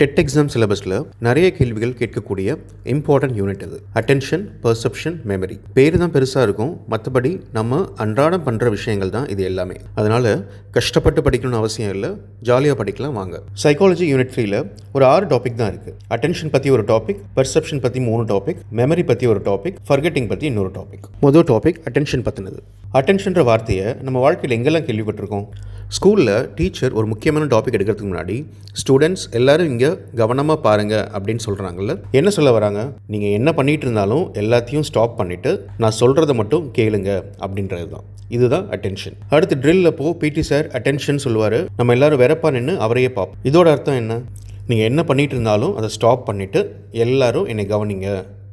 TET exam சிலபஸில் நிறைய கேள்விகள் கேட்கக்கூடிய இம்பார்ட்டன்ட் யூனிட் இது. Attention, perception, memory. பேர் தான் பெருசாக இருக்கும், மற்றபடி நம்ம அன்றாடம் பண்ணுற விஷயங்கள் தான் இது எல்லாமே. அதனால் கஷ்டப்பட்டு படிக்கணும்னு அவசியம் இல்லை, ஜாலியாக படிக்கலாம் வாங்க. சைக்காலஜி யூனிட் 3ல் ஒரு 6 டாபிக் தான் இருக்குது. அட்டென்ஷன் பற்றி ஒரு டாபிக், பெர்செப்ஷன் பற்றி 3 டாபிக், மெமரி பற்றி ஒரு டாபிக், ஃபர்கெட்டிங் பற்றி இன்னொரு டாபிக். முதல் டாபிக் அட்டென்ஷன் பற்றினது. அட்டென்ஷன்ற வார்த்தையை நம்ம வாழ்க்கையில் எங்கெல்லாம் கேள்விப்பட்டிருக்கோம்? ஸ்கூலில் டீச்சர் ஒரு முக்கியமான டாபிக் எடுக்கிறதுக்கு முன்னாடி ஸ்டூடெண்ட்ஸ் எல்லோரும் இங்கே கவனமாக பாருங்கள் அப்படின்னு சொல்கிறாங்கல்ல. என்ன சொல்ல வராங்க? நீங்கள் என்ன பண்ணிகிட்டு இருந்தாலும் எல்லாத்தையும் ஸ்டாப் பண்ணிவிட்டு நான் சொல்கிறத மட்டும் கேளுங்க அப்படின்றது தான். இதுதான் அட்டென்ஷன். அடுத்து ட்ரில் அப்போ பிடி சார் அட்டென்ஷன் சொல்லுவார், நம்ம எல்லாரும் வெறப்பா நின்று அவரையே பார்ப்போம். இதோட அர்த்தம் என்ன? நீங்கள் என்ன பண்ணிகிட்டு இருந்தாலும் அதை ஸ்டாப் பண்ணிவிட்டு எல்லாரும் என்னை கவனிங்க,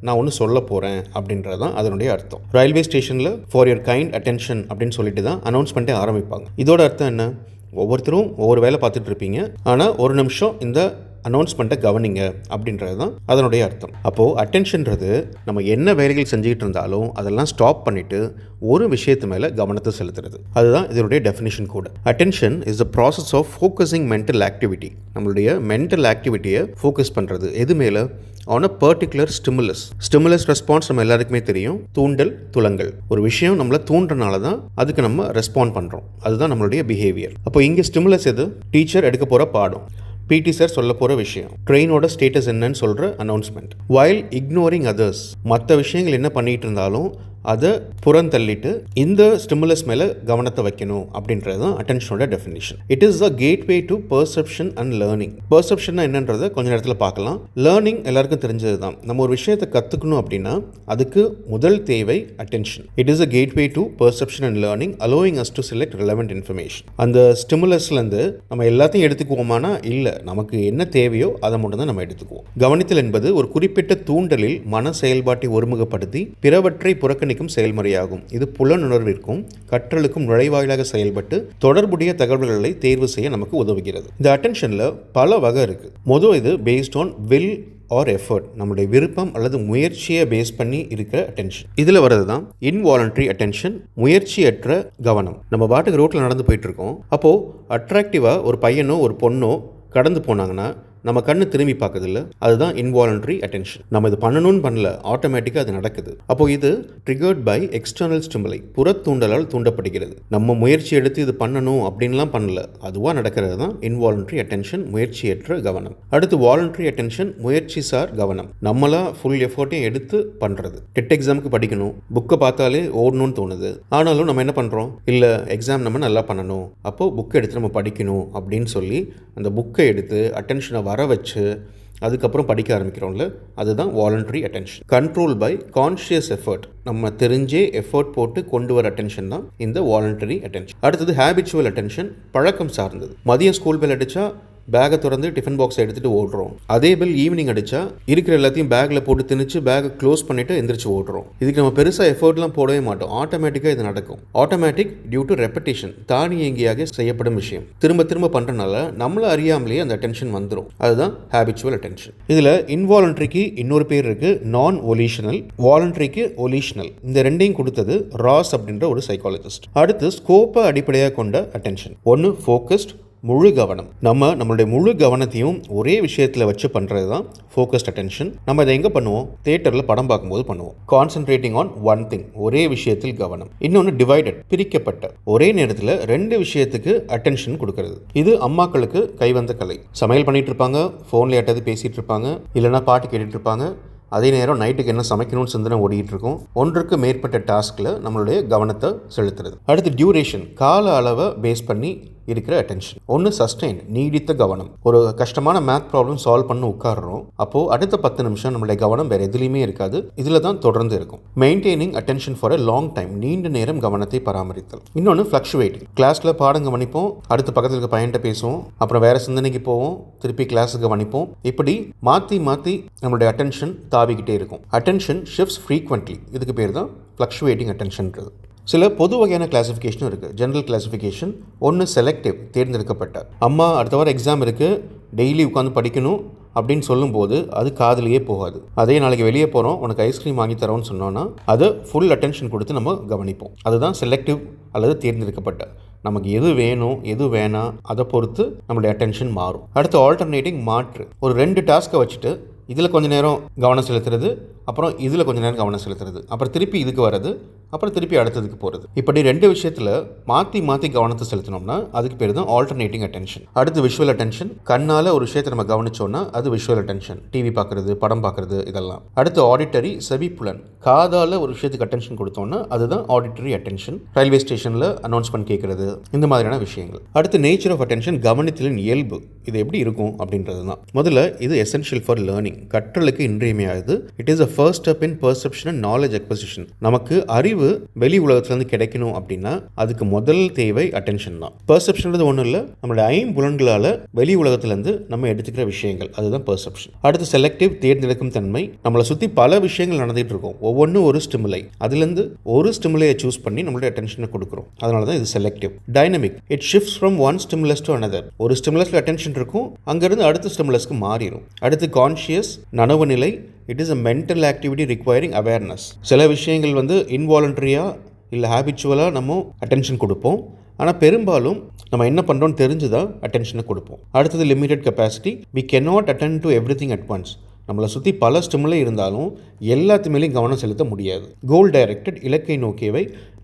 நான் ஒன்று சொல்ல போகிறேன் அப்படின்றது தான் அதனுடைய அர்த்தம். ரயில்வே ஸ்டேஷனில் ஃபார் யுவர் கைண்ட் அட்டென்ஷன் அப்படின்னு சொல்லிட்டு தான் அனௌன்ஸ்மெண்ட்டே ஆரம்பிப்பாங்க. இதோட அர்த்தம் என்ன? ஒவ்வொருத்தரும் ஒவ்வொரு வேலை பார்த்துட்டு இருப்பீங்க, ஆனால் ஒரு நிமிஷம் இந்த அனௌன்ஸ்மெண்ட்டை கவனிங்க அப்படின்றது தான் அதனுடைய அர்த்தம். அப்போது அட்டென்ஷன்றது நம்ம என்ன வேலைகள் செஞ்சுக்கிட்டு இருந்தாலும் அதெல்லாம் ஸ்டாப் பண்ணிவிட்டு ஒரு விஷயத்து மேலே கவனத்தை செலுத்துறது. அதுதான் இதனுடைய டெஃபினிஷன் கூட. Attention is the process of focusing mental activity. நம்மளுடைய மென்டல் ஆக்டிவிட்டியை ஃபோக்கஸ் பண்ணுறது எது மேலே? On a particular stimulus. Stimulus response நம்ம எல்லாருக்குமே தெரியும், தூண்டல் துலங்கல். ஒரு விஷயம் நம்மளை தூண்டுறனால தான் அதுக்கு நம்ம ரெஸ்பாண்ட் பண்ணுறோம், அதுதான் நம்மளுடைய பிஹேவியர். அப்போ இங்கே ஸ்டிமுலஸ் எது? டீச்சர் எடுக்க போகிற பாடம், பிடி சார் சொல்ல போகிற விஷயம், ட்ரெயினோட ஸ்டேட்டஸ் என்னன்னு சொல்கிற அனௌன்ஸ்மெண்ட். வைல் இக்னோரிங் அதர்ஸ், மற்ற விஷயங்கள் என்ன பண்ணிகிட்டு இருந்தாலும் அதை புறந்தள்ளிட்டு இந்த ஸ்டிமுலஸ் மேலே கவனத்தை வைக்கணும் அப்படின்றது தான் அட்டென்ஷனோட definition. It is the gateway to perception and learning. பெர்செப்ஷன்னா என்னன்றதை கொஞ்ச நேரத்தில் பார்க்கலாம். லேர்னிங் எல்லாருக்கும் தெரிஞ்சது தான். நம்ம ஒரு விஷயத்தை கற்றுக்கணும் அப்படின்னா அதுக்கு முதல் தேவை attention. It is a gateway to perception and learning, allowing us to select relevant information. அந்த ஸ்டிமுலஸ்லேருந்து நம்ம எல்லாத்தையும் எடுத்துக்குவோமானா இல்லை, நமக்கு என்ன தேவையோ அதை மட்டும் தான் நம்ம எடுத்துக்குவோம். கவனித்தல் என்பது ஒரு குறிப்பிட்ட தூண்டலில் மன செயல்பாட்டை ஒருமுகப்படுத்தி பிறவற்றை புறக்கணி செயல்முறையாகும். இது புலனுணர்விற்கும் கற்றலுக்கும் நுழைவாயிலாக செயல்பட்டு தொடர்புடைய தகவல்களை தேர்வு செய்ய நமக்கு உதவுகிறது. இந்த அட்டென்ஷன்ல பல வகை இருக்கு. முதல் இது based on will or effort, நம்மளுடைய விருப்பம் அல்லது முயற்சியை பேஸ் பண்ணி இருக்கிற அட்டென்ஷன். இதில் வர்றது தான் இன்வாலன்ட்ரி அட்டென்ஷன், முயற்சியற்ற கவனம். நம்ம பாட்டுக்கு ரோட்டில் நடந்து போயிட்டு இருக்கோம், அப்போ அட்ராக்டிவாக ஒரு பையனோ ஒரு பொண்ணோ கடந்து போனாங்கன்னா நம்ம கண்ணு திரும்பி பார்க்கறதில்ல, அதுதான் இன்வாலன்ட்ரி அட்டென்ஷன். நம்ம இது பண்ணணும்னு பண்ணல, ஆட்டோமேட்டிக்காக அது நடக்குது. அப்போ இது ட்ரிகர்ட் பை எக்ஸ்டர்னல் ஸ்டிமுலை, புற தூண்டலால் தூண்டப்படுகிறது. நம்ம முயற்சி எடுத்து இது பண்ணணும் அப்படின்லாம் பண்ணல, அதுவாக நடக்கிறது தான் இன்வாலன்ட்ரி அட்டென்ஷன், முயற்சியற்ற கவனம். அடுத்து வாலன்ட்ரி அட்டென்ஷன், முயற்சி சார் கவனம். நம்மளா ஃபுல் எஃபோர்ட்டையும் எடுத்து பண்ணுறது. டெட் எக்ஸாமுக்கு படிக்கணும், புக்கை பார்த்தாலே ஓடணும்னு தோணுது, ஆனாலும் நம்ம என்ன பண்ணுறோம்? இல்லை, எக்ஸாம் நம்ம நல்லா பண்ணணும், அப்போது புக்கை எடுத்து நம்ம படிக்கணும் அப்படின்னு சொல்லி அந்த புக்கை எடுத்து அட்டென்ஷனை வர வச்சு அதுக்கப்புறம் படிக்க ஆரம்பிக்கிறோம்ல, அதுதான் voluntary attention. Control by conscious effort, நம்ம தெரிஞ்சே எஃபர்ட் போட்டு கொண்டு வர அட்டென்ஷன் தான் இந்த வாலண்டரி அட்டென்ஷன். அடுத்தது ஹேபிச்சுவல் அட்டென்ஷன், பழக்கம் சார்ந்தது. மதியம் ஸ்கூல் பெல் அடித்தா பேக்கை திறந்து டிஃபன் பாக்ஸை எடுத்துகிட்டு ஓடுறோம். அதே பெல் ஈவினிங் அடித்தா இருக்கிற எல்லாத்தையும் பேக்கில் போட்டு திணிச்சு பேக்கை க்ளோஸ் பண்ணிவிட்டு எந்திரிச்சு ஓடுறோம். இதுக்கு நம்ம பெருசாக எஃபர்ட்லாம் போடவே மாட்டோம், ஆட்டோமேட்டிக்காக இது நடக்கும். ஆட்டோமேட்டிக் டியூ டு ரெப்படேஷன், தானியங்கியாக செய்யப்படும் விஷயம். திரும்ப திரும்ப பண்ணுறனால நம்மளை அறியாமலேயே அந்த அட்டென்ஷன் வந்துடும், அதுதான் ஹேபிச்சுவல் அட்டென்ஷன். இதில் இன்வாலன்ட்ரிக்கு இன்னொரு பேர் இருக்குது, நான் ஒலிஷனல். வாலன்ட்ரிக்கு ஒலிஷனல். இந்த ரெண்டையும் கொடுத்தது ராஸ் அப்படின்ற ஒரு சைக்காலஜிஸ்ட். அடுத்து ஸ்கோப்பை அடிப்படையாக கொண்ட அட்டென்ஷன். ஒன்று ஃபோக்கஸ்ட், முழு கவனம். நம்மளுடைய முழு கவனத்தையும் ஒரே விஷயத்தில் வச்சு பண்ணுறது தான் ஃபோக்கஸ்ட் அட்டென்ஷன். நம்ம இதை எங்கே பண்ணுவோம்? தியேட்டரில் படம் பார்க்கும்போது பண்ணுவோம். கான்சென்ட்ரேட்டிங் ஆன் ஒன் திங், ஒரே விஷயத்தில் கவனம். இன்னொன்று டிவைடட், பிரிக்கப்பட்ட, ஒரே நேரத்தில் 2 விஷயத்துக்கு அட்டென்ஷன் கொடுக்கறது. இது அம்மாக்களுக்கு கைவந்த கலை. சமையல் பண்ணிட்டு இருப்பாங்க, ஃபோனில் யாட்டாவது பேசிகிட்டு இருப்பாங்க, இல்லைனா பாட்டு கேட்டுட்டு இருப்பாங்க. அதே நேரம் நைட்டுக்கு என்ன சமைக்கணும்னு சிந்தனை ஓடிட்டு இருக்கும். ஒன்றுக்கு மேற்பட்ட டாஸ்கில் நம்மளுடைய கவனத்தை செலுத்துறது. அடுத்து டியூரேஷன், கால அளவை பேஸ் பண்ணி இருக்கிற அட்டென்ஷன். ஒன்று சஸ்டெயின், நீடித்த கவனம். ஒரு கஷ்டமான மேத் ப்ராப்ளம் சால்வ் பண்ண உட்காடுறோம், அப்போது அடுத்த 10 நிமிஷம் நம்மளுடைய கவனம் வேறு எதுலேயுமே இருக்காது, இதில் தான் தொடர்ந்து இருக்கும். Maintaining attention for a long time, நீண்ட நேரம் கவனத்தை பராமரித்தல். இன்னொன்று ஃப்ளக்சுவேட்டிங், கிளாஸில் பாடம் கவனிப்போம், அடுத்த பக்கத்தில் இருக்க பையன்கிட்ட பேசுவோம், அப்புறம் வேறு சிந்தனைக்கு போவோம், திருப்பி கிளாஸுக்கு கவனிப்போம். இப்படி மாற்றி மாற்றி நம்மளுடைய அட்டென்ஷன் தாவிக்கிட்டே இருக்கும். அட்டென்ஷன் ஷிஃப்ட்ஸ் ஃப்ரீக்வெண்ட்லி, இதுக்கு பேர் தான் ஃப்ளக்சுவேட்டிங் அட்டென்ஷன்றது. சில பொது வகையான கிளாசிஃபிகேஷனும் இருக்குது. General classification. ஒன்று செலக்டிவ், தேர்ந்தெடுக்கப்பட்ட. அம்மா அடுத்த வாரம் எக்ஸாம் இருக்குது, டெய்லி உட்காந்து படிக்கணும் அப்படின்னு சொல்லும்போது அது காதுலேயே போகாது. அதே நாளைக்கு வெளியே போகிறோம், உனக்கு ஐஸ்கிரீம் வாங்கி தரோன்னு சொன்னோன்னா அதை ஃபுல் அட்டென்ஷன் கொடுத்து நம்ம கவனிப்போம். அதுதான் செலக்டிவ் அல்லது தேர்ந்தெடுக்கப்பட்ட. நமக்கு எது வேணும் எது வேணாம் அதை பொறுத்து நம்மளுடைய அட்டென்ஷன் மாறும். அடுத்து ஆல்டர்னேட்டிங் மாற்று. ஒரு 2 டாஸ்க்கை வச்சுட்டு இதில் கொஞ்சம் நேரம் கவனம் செலுத்துறது, அப்புறம் இதில் கொஞ்சம் நேரம் கவனம் செலுத்துறது, அப்புறம் திருப்பி இதுக்கு வர்றது, அப்புறம் திருப்பி அடுத்ததுக்கு போகிறது. இப்படி 2 விஷயத்தில் மாற்றி கவனத்தை செலுத்தினோம்னா அதுக்கு பேர் தான் ஆல்டர்னேட்டிங் அட்டென்ஷன். அடுத்து விஷுவல் அட்டென்ஷன். கண்ணால் ஒரு விஷயத்தை நம்ம கவனிச்சோம்னா அது விஷுவல் அட்டென்ஷன். டிவி பார்க்குறது, படம் பார்க்குறது இதெல்லாம். அடுத்து ஆடிட்டரி, செவிப்புலன். காதால் ஒரு விஷயத்துக்கு அட்டென்ஷன் கொடுத்தோம்னா அதுதான் ஆடிட்டரி அட்டென்ஷன். ரயில்வே ஸ்டேஷனில் அனௌன்ஸ்மெண்ட் கேட்குறது, இந்த மாதிரியான விஷயங்கள். அடுத்து நேச்சர் ஆஃப் அட்டென்ஷன், கவனத்திலின் இயல்பு. இது எப்படி இருக்கும் அப்படின்றது தான். முதல்ல இது எசென்ஷியல் ஃபார் லேர்னிங், கற்றலுக்கு இன்றியமையாதது. It is a first step in perception and knowledge acquisition. நமக்கு அறிவு வெளி உலகத்திலிருந்து கிடைக்கணும் அப்படின்னா அதுக்கு முதல் தேவை அட்டென்ஷன் தான். பெர்செப்ஷன் ஒன்றும் இல்லை, நம்மளுடைய ஐம்புலன்களால் வெளி உலகத்திலிருந்து நம்ம எடுத்துக்கிற விஷயங்கள், அதுதான் பெர்செப்ஷன். அடுத்து செலக்டிவ், தேர்ந்தெடுக்கும் தன்மை. நம்மளை சுற்றி பல விஷயங்கள் நடந்துகிட்டு இருக்கும், ஒவ்வொன்றும் ஒரு ஸ்டிமுலை. அதுலேருந்து ஒரு ஸ்டிமுலையை சூஸ் பண்ணி நம்மளுடைய அட்டென்ஷனை கொடுக்குறோம், அதனால தான் இது selective. Dynamic, it shifts from one stimulus to another. ஒரு ஸ்டிமுலஸில் அட்டென்ஷன் இருக்கும், அங்கேருந்து அடுத்த ஸ்டிமுலஸ்க்கு மாறிடும். அடுத்து கான்ஷியஸ், நனவு நிலை. It is a mental activity requiring awareness. சில விஷயங்கள் இன்வாலண்ட்ரியாக இல்லை ஹேபிச்சுவலாக நம்ம அட்டென்ஷன் கொடுப்போம், ஆனால் பெரும்பாலும் நம்ம என்ன பண்ணுறோன்னு தெரிஞ்சு தான் அட்டென்ஷனை கொடுப்போம். அடுத்தது limited capacity. We cannot attend to every thing at once. நம்மளை சுற்றி பல ஸ்டிமுலை இருந்தாலும் எல்லாத்துமேலேயும் கவனம் செலுத்த முடியாது. கோல் டைரக்டட், இலக்கை நோக்கியவை.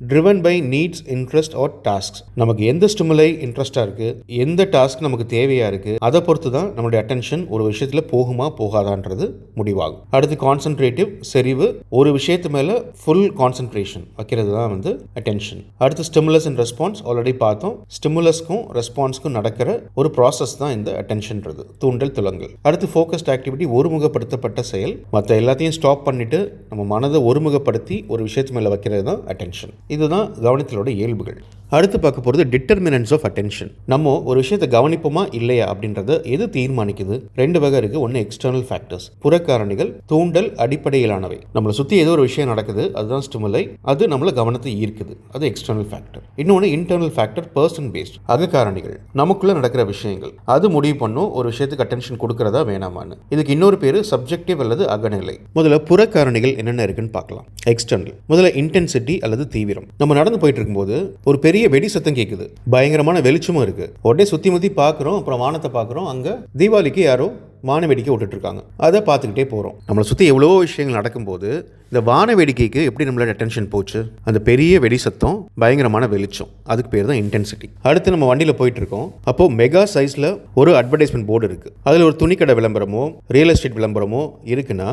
Driven by needs, interest or tasks. நமக்கு எந்த ஸ்டிமுலை இன்ட்ரெஸ்டாக இருக்குது, எந்த டாஸ்க் நமக்கு தேவையாக இருக்குது, அதை பொறுத்து தான் நம்மளுடைய அட்டென்ஷன் ஒரு விஷயத்தில் போகுமா போகாதான்றது முடிவாகும். அடுத்து கான்சன்ட்ரேட்டிவ், செறிவு. ஒரு விஷயத்து மேலே ஃபுல் கான்சன்ட்ரேஷன் வைக்கிறது தான் அட்டென்ஷன். அடுத்து ஸ்டிமுலஸ் அண்ட் ரெஸ்பான்ஸ், ஆல்ரெடி பார்த்தோம். ஸ்டிமுலஸ்க்கும் ரெஸ்பான்ஸ்க்கும் நடக்கிற ஒரு ப்ராசஸ் தான் இந்த அட்டென்ஷன்றது, தூண்டல் துலங்கல். அடுத்து ஃபோக்கஸ்ட் ஆக்டிவிட்டி, ஒருமுகப்படுத்தப்பட்ட செயல். மற்ற எல்லாத்தையும் ஸ்டாப் பண்ணிட்டு நம்ம மனதை ஒருமுகப்படுத்தி ஒரு விஷயத்து மேலே வைக்கிறது தான் அட்டென்ஷன். இதுதான் கவனத்திலோட இயல்புகள். அடுத்து பார்க்க போகிறது டிட்டர்மினன்ட்ஸ் ஆஃப் அட்டென்ஷன். நம்ம ஒரு விஷயத்தை கவனிப்போமா இல்லையா அப்படின்றத எது தீர்மானிக்குது? 2 வகை இருக்குது. ஒன்று எக்ஸ்டர்னல் ஃபேக்டர்ஸ், புறக்காரணிகள். தூண்டல் அடிப்படையிலானவை. நம்மளை சுற்றி ஏதோ ஒரு விஷயம் நடக்குது, அதுதான் ஸ்டிமுலை, அது நம்மளை கவனத்தை ஈர்க்குது, அது எக்ஸ்டர்னல் ஃபேக்டர். இன்னொன்று இன்டர்னல் ஃபேக்டர், பர்சன் பேஸ்ட், அகக்காரணிகள். நமக்குள்ளே நடக்கிற விஷயங்கள் அது முடிவு பண்ணும் ஒரு விஷயத்துக்கு அட்டென்ஷன் கொடுக்கறதா வேணாமான்னு. இதுக்கு இன்னொரு பேர் சப்ஜெக்டிவ் அல்லது அகநிலை. முதல்ல புறக்காரணிகள் என்னென்ன இருக்குன்னு பார்க்கலாம். எக்ஸ்டர்னல். முதல்ல இன்டென்சிட்டி அல்லது தீவிரம். நம்ம நடந்து போயிட்டு இருக்கும்போது ஒரு பெரிய வெடி சத்தம் கேட்குது, பயங்கரமான வெளிச்சமும் இருக்கு. உடனே சுத்தி முத்தி பார்க்குறோம், அப்புறம் வானத்தை பார்க்குறோம், அங்கே தீபாவளிக்கு யாரோ வான வேடிக்கை விட்டுட்டு இருக்காங்க, அதை பார்த்துக்கிட்டே போகிறோம். நம்மளை சுற்றி எவ்வளவோ விஷயங்கள் நடக்கும்போது இந்த வான வேடிக்கைக்கு எப்படி நம்மளோட அட்டென்ஷன் போச்சு? அந்த பெரிய வெடி சத்தம், பயங்கரமான வெளிச்சம், அதுக்கு பேர் தான் இன்டென்சிட்டி. அடுத்து நம்ம வண்டியில் போயிட்டு இருக்கோம், அப்போ மெகா சைஸில் ஒரு அட்வர்டைஸ்மெண்ட் போர்டு இருக்குது, அதில் ஒரு துணிக்கடை விளம்பரமோ ரியல் எஸ்டேட் விளம்பரமோ இருக்குன்னா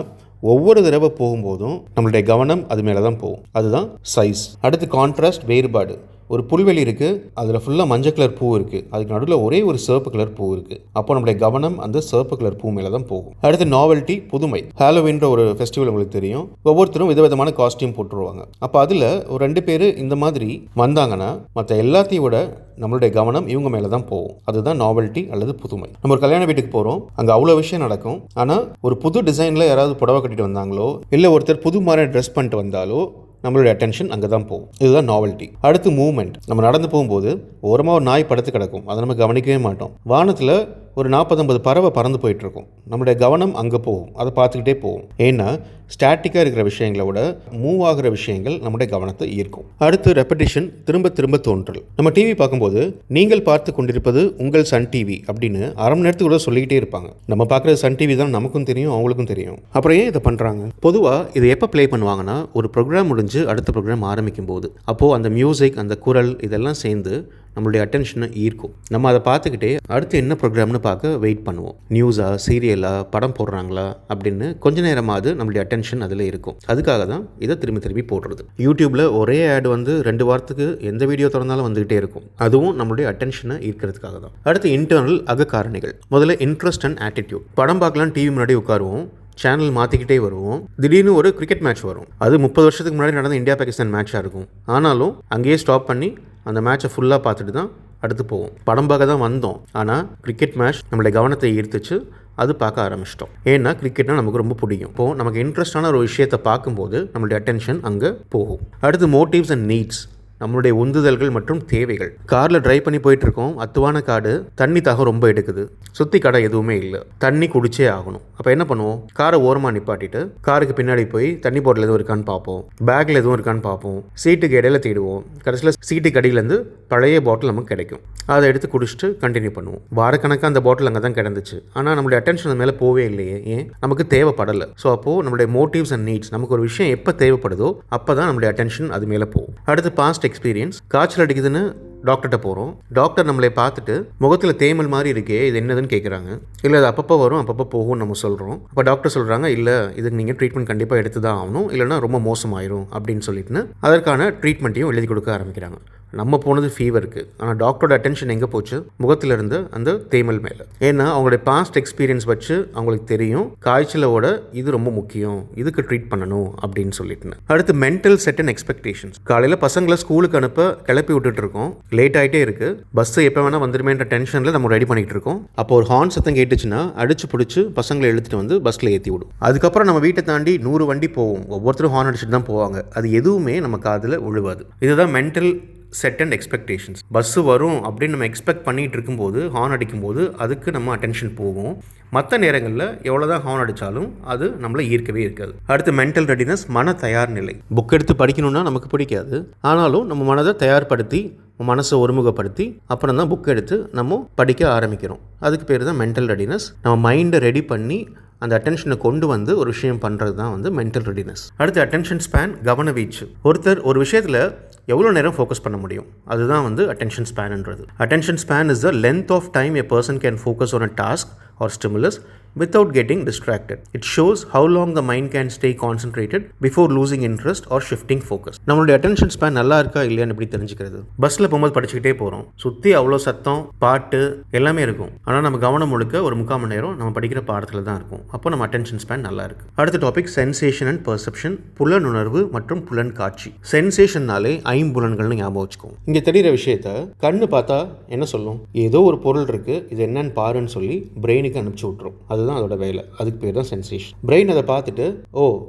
ஒவ்வொரு தடவை போகும்போதும் நம்மளுடைய கவனம் அது மேலே தான் போகும், அதுதான் சைஸ். அடுத்து கான்ட்ராஸ்ட், வேறுபாடு. ஒரு புல்வெளி இருக்குது, அதில் ஃபுல்லாக மஞ்சள் கலர் பூ இருக்குது, அதுக்கு நடுவில் ஒரே ஒரு சிவப்பு கலர் பூ இருக்குது, அப்போ நம்மளுடைய கவனம் அந்த சிவப்பு கலர் பூ மேலே தான் போகும். அடுத்து நாவல்ட்டி, புதுமை. ஹாலோவின்ற ஒரு ஃபெஸ்டிவல் உங்களுக்கு தெரியும், ஒவ்வொருத்தரும் விதவிதமான காஸ்டியூம் போட்டுருவாங்க. அப்போ அதில் ஒரு 2 பேர் இந்த மாதிரி வந்தாங்கன்னா மற்ற எல்லாத்தையும் விட நம்மளுடைய கவனம் இவங்க மேலே தான் போகும், அதுதான் நாவல்ட்டி அல்லது புதுமை. நம்ம ஒரு கல்யாண வீட்டுக்கு போகிறோம், அங்கே அவ்வளோ விஷயம் நடக்கும், ஆனால் ஒரு புது டிசைனில் யாராவது புடவை கட்டிட்டு வந்தாங்களோ இல்லை ஒருத்தர் புது மாதிரி ட்ரெஸ் பண்ணிட்டு வந்தாலோ நம்மளுடைய அட்டென்ஷன் அங்கே தான் போகும், இதுதான் நாவல்ட்டி. அடுத்து மூவ்மெண்ட். நம்ம நடந்து போகும்போது ஓரமாக ஒரு நாய் படுத்து கிடக்கும், அதை நம்ம கவனிக்கவே மாட்டோம். வானத்தில் ஒரு 40-50 பறவை பறந்து போயிட்டுருக்கும், நம்மளுடைய கவனம் அங்கே போகும், அதை பார்த்துக்கிட்டே போகும். ஏன்னா ஸ்டாட்டிக்காக இருக்கிற விஷயங்களை விட மூவ் ஆகிற விஷயங்கள் நம்முடைய கவனத்தை ஈர்க்கும். அடுத்து ரெப்படிஷன், திரும்ப திரும்ப தோன்றல். நம்ம டிவி பார்க்கும்போது நீங்கள் பார்த்து கொண்டிருப்பது உங்கள் சன் டிவி அப்படின்னு அரை மணி நேரத்துக்கு கூட சொல்லிக்கிட்டே இருப்பாங்க. நம்ம பார்க்குறது சன் டிவி தான் நமக்கும் தெரியும், அவங்களுக்கும் தெரியும். அப்புறம் ஏன் இதை பண்ணுறாங்க? பொதுவாக இதை எப்போ ப்ளே பண்ணுவாங்கன்னா ஒரு ப்ரோக்ராம் முடிஞ்சு அடுத்த ப்ரோக்ராம் ஆரம்பிக்கும் போது, அப்போது அந்த மியூசிக், அந்த குரல் இதெல்லாம் சேர்ந்து நம்மளுடைய அட்டென்ஷனை ஈர்க்கும். நம்ம அதை பார்த்துக்கிட்டே அடுத்து என்ன ப்ரோக்ராம்னு பார்க்க வெயிட் பண்ணுவோம். நியூஸா, சீரியலா, படம் போடுறாங்களா அப்படின்னு கொஞ்ச நேரமாவது நம்மளுடைய அட்டென்ஷன் அதில் இருக்கும். அதுக்காக தான் இதை திரும்பி திரும்பி போடுறது. யூடியூப்பில் ஒரே ஆட் 2 வாரத்துக்கு எந்த வீடியோ திறந்தாலும் வந்துகிட்டே இருக்கும், அதுவும் நம்மளுடைய அட்டென்ஷனை ஈர்க்கிறதுக்காக தான். அடுத்து இன்டர்னல், அகக்காரணிகள். முதல்ல இன்ட்ரெஸ்ட் அண்ட் ஆட்டிடியூட். படம் பார்க்கலாம், டிவி முன்னாடி உட்காருவோம், சேனல் மாற்றிக்கிட்டே வருவோம். திடீர்னு ஒரு கிரிக்கெட் மேட்ச் வரும், அது 30 வருஷத்துக்கு முன்னாடி நடந்த இந்தியா பாகிஸ்தான் மேட்சாக இருக்கும், ஆனாலும் அங்கேயே ஸ்டாப் பண்ணி அந்த மேட்சை ஃபுல்லாக பார்த்துட்டு தான் அடுத்து போவோம். படம் பார்க்க தான் வந்தோம், ஆனால் கிரிக்கெட் மேட்ச் நம்மளுடைய கவனத்தை ஈர்த்துச்சு, அது பார்க்க ஆரம்பிச்சிட்டோம். ஏன்னா கிரிக்கெட்னா நமக்கு ரொம்ப பிடிக்கும். இப்போது நமக்கு இன்ட்ரெஸ்டான ஒரு விஷயத்தை பார்க்கும்போது நம்மளுடைய அட்டென்ஷன் அங்கே போகும். அடுத்து மோட்டிவ்ஸ் அண்ட் நீட்ஸ். நம்மளுடைய உந்துதல்கள் மற்றும் தேவைகள். காரில் டிரைவ் பண்ணி போயிட்டு இருக்கோம், அத்துவான காடு, தண்ணி தாகம் ரொம்ப எடுக்குது, சுற்றி கடை எதுவுமே இல்லை, தண்ணி குடிச்சே ஆகணும். அப்போ என்ன பண்ணுவோம்? காரை ஓரமாக நிப்பாட்டிட்டு காருக்கு பின்னாடி போய் தண்ணி பாட்டில் எதுவும் இருக்கான்னு பார்ப்போம், பேக்கில் எதுவும் இருக்கான்னு பார்ப்போம், சீட்டுக்கு இடையில தேடுவோம். கடைசியில் சீட்டுக்கு அடியிலேருந்து பழைய பாட்டில் நமக்கு கிடைக்கும், அதை எடுத்து குடிச்சிட்டு கண்டினியூ பண்ணுவோம். வாரக்கணக்காக அந்த பாட்டில் அங்கே தான் கிடந்துச்சு, ஆனால் நம்மளுடைய அட்டென்ஷன் அது மேலே போவே இல்லையே, ஏன்? நமக்கு தேவைப்படலை. ஸோ அப்போது நம்மளுடைய மோட்டிவ்ஸ் அண்ட் நீட்ஸ், நமக்கு ஒரு விஷயம் எப்போ தேவைப்படுதோ அப்போ தான் நம்மளுடைய அட்டென்ஷன் அது மேலே போகும். அடுத்து பாஸ்ட் எக்ஸ்பீரியன்ஸ். காய்ச்சல் அடிக்குதுன்னு டாக்டர்கிட்ட போகிறோம், டாக்டர் நம்மளை பார்த்துட்டு முகத்தில் தேமல் மாதிரி இருக்கே, இது என்னதுன்னு கேட்குறாங்க. இல்லை அது அப்பப்போ வரும் அப்பப்போ போகும்னு நம்ம சொல்கிறோம். அப்போ டாக்டர் சொல்கிறாங்க, இல்லை இதுக்கு நீங்கள் ட்ரீட்மெண்ட் கண்டிப்பாக எடுத்து தான் ஆகணும், இல்லைனா ரொம்ப மோசமாயிரும் அப்படின்னு சொல்லிட்டு அதற்கான ட்ரீட்மெண்ட்டையும் எழுதி கொடுக்க ஆரம்பிக்கிறாங்க. நம்ம போனது ஃபீவருக்கு, ஆனால் டாக்டரோட அட்டென்ஷன் எங்கே போச்சு? முகத்தில் இருந்த அந்த தேமல் மேலே. ஏன்னா அவங்களுடைய பாஸ்ட் எக்ஸ்பீரியன்ஸ் வச்சு அவங்களுக்கு தெரியும் காய்ச்சலோட இது ரொம்ப முக்கியம், இதுக்கு ட்ரீட் பண்ணணும் அப்படின்னு சொல்லிட்டு. அடுத்து மென்டல் செட் அண்ட் எக்ஸ்பெக்டேஷன்ஸ். காலையில் பசங்களை ஸ்கூலுக்கு அனுப்ப கிளப்பி விட்டுட்டு இருக்கோம், லேட் ஆகிட்டே இருக்குது, பஸ் எப்போ வேணால் வந்துருமேன்ற டென்ஷனில் நம்ம ரெடி பண்ணிகிட்டு இருக்கோம். அப்போ ஒரு ஹார்ன் சத்தம் கேட்டுச்சுன்னா அடிச்சு பிடிச்சி பசங்களை எழுத்துட்டு வந்து பஸ்ஸில் ஏற்றி விடும். அதுக்கப்புறம் நம்ம வீட்டை தாண்டி 100 வண்டி போவோம், ஒவ்வொருத்தரும் ஹார்ன் அடிச்சுட்டு தான் போவாங்க, அது எதுவுமே நம்ம காதில் விழுவாது. இதுதான் mental set and expectations. Bus வரும் அப்படின்னு நம்ம எக்ஸ்பெக்ட் பண்ணிகிட்டு இருக்கும்போது ஹார்ன் அடிக்கும்போது அதுக்கு நம்ம அட்டென்ஷன் போகும். மற்ற நேரங்களில் எவ்வளோ தான் ஹார்ன் அடித்தாலும் அது நம்மளை ஈர்க்கவே இருக்காது. அடுத்து மென்டல் ரெடினஸ், மன தயார் நிலை. புக் எடுத்து படிக்கணும்னா நமக்கு பிடிக்காது, ஆனாலும் நம்ம மனதை தயார்படுத்தி மனசை ஒருமுகப்படுத்தி அப்புறம் தான் புக் எடுத்து நம்ம படிக்க ஆரம்பிக்கிறோம். அதுக்கு பேர் தான் மென்டல் ரெடினஸ். நம்ம மைண்டை ரெடி பண்ணி அந்த அட்டென்ஷனை கொண்டு வந்து ஒரு விஷயம் பண்ணுறது தான் வந்து மென்டல் ரெடினஸ். அடுத்து அட்டென்ஷன் ஸ்பேன், கவன வீச்சு. ஒருத்தர் ஒரு விஷயத்தில் எவ்வளோ நேரம் ஃபோக்கஸ் பண்ண முடியும், அதுதான் வந்து அட்டென்ஷன் ஸ்பேன்ன்றது. Attention span is the length of time a person can focus on a task or stimulus without getting distracted. It shows how long the mind can stay concentrated before losing interest or shifting focus. நம்மளுடைய attention span நல்லா இருக்கா இல்லையான்னு எப்படி தெரிஞ்சுக்கிறது? பஸ்ஸில் போகும்போது படிச்சுக்கிட்டே போகிறோம், சுற்றி அவ்வளோ சத்தம், பாட்டு எல்லாமே இருக்கும், ஆனால் நம்ம கவனம் முழுக்க ஒரு 3/4 மணி நேரம் நம்ம படிக்கிற பாடத்தில் தான் இருக்கும். அப்போ நம்ம attention span நல்லா இருக்குது. அடுத்த டாபிக் சென்சேஷன் அண்ட் பெர்செப்ஷன், புலனுணர்வு மற்றும் புலன் காட்சி. சென்சேஷன்னாலே ஐம்புலன்கள்னு ஞாபகம் வச்சுக்கோங்க. இங்கே தெரிகிற விஷயத்த கண்ணு பார்த்தா என்ன சொல்லும்? ஏதோ ஒரு பொருள் இருக்குது, இது என்னன்னு பாருன்னு சொல்லி பிரெயினுக்கு அனுப்பிச்சு விட்ரும். அதுதான் அதோட வேலை, அதுக்கு பேர் தான் சென்சேஷன். பிரெயின் அதை பார்த்துட்டு, ஓ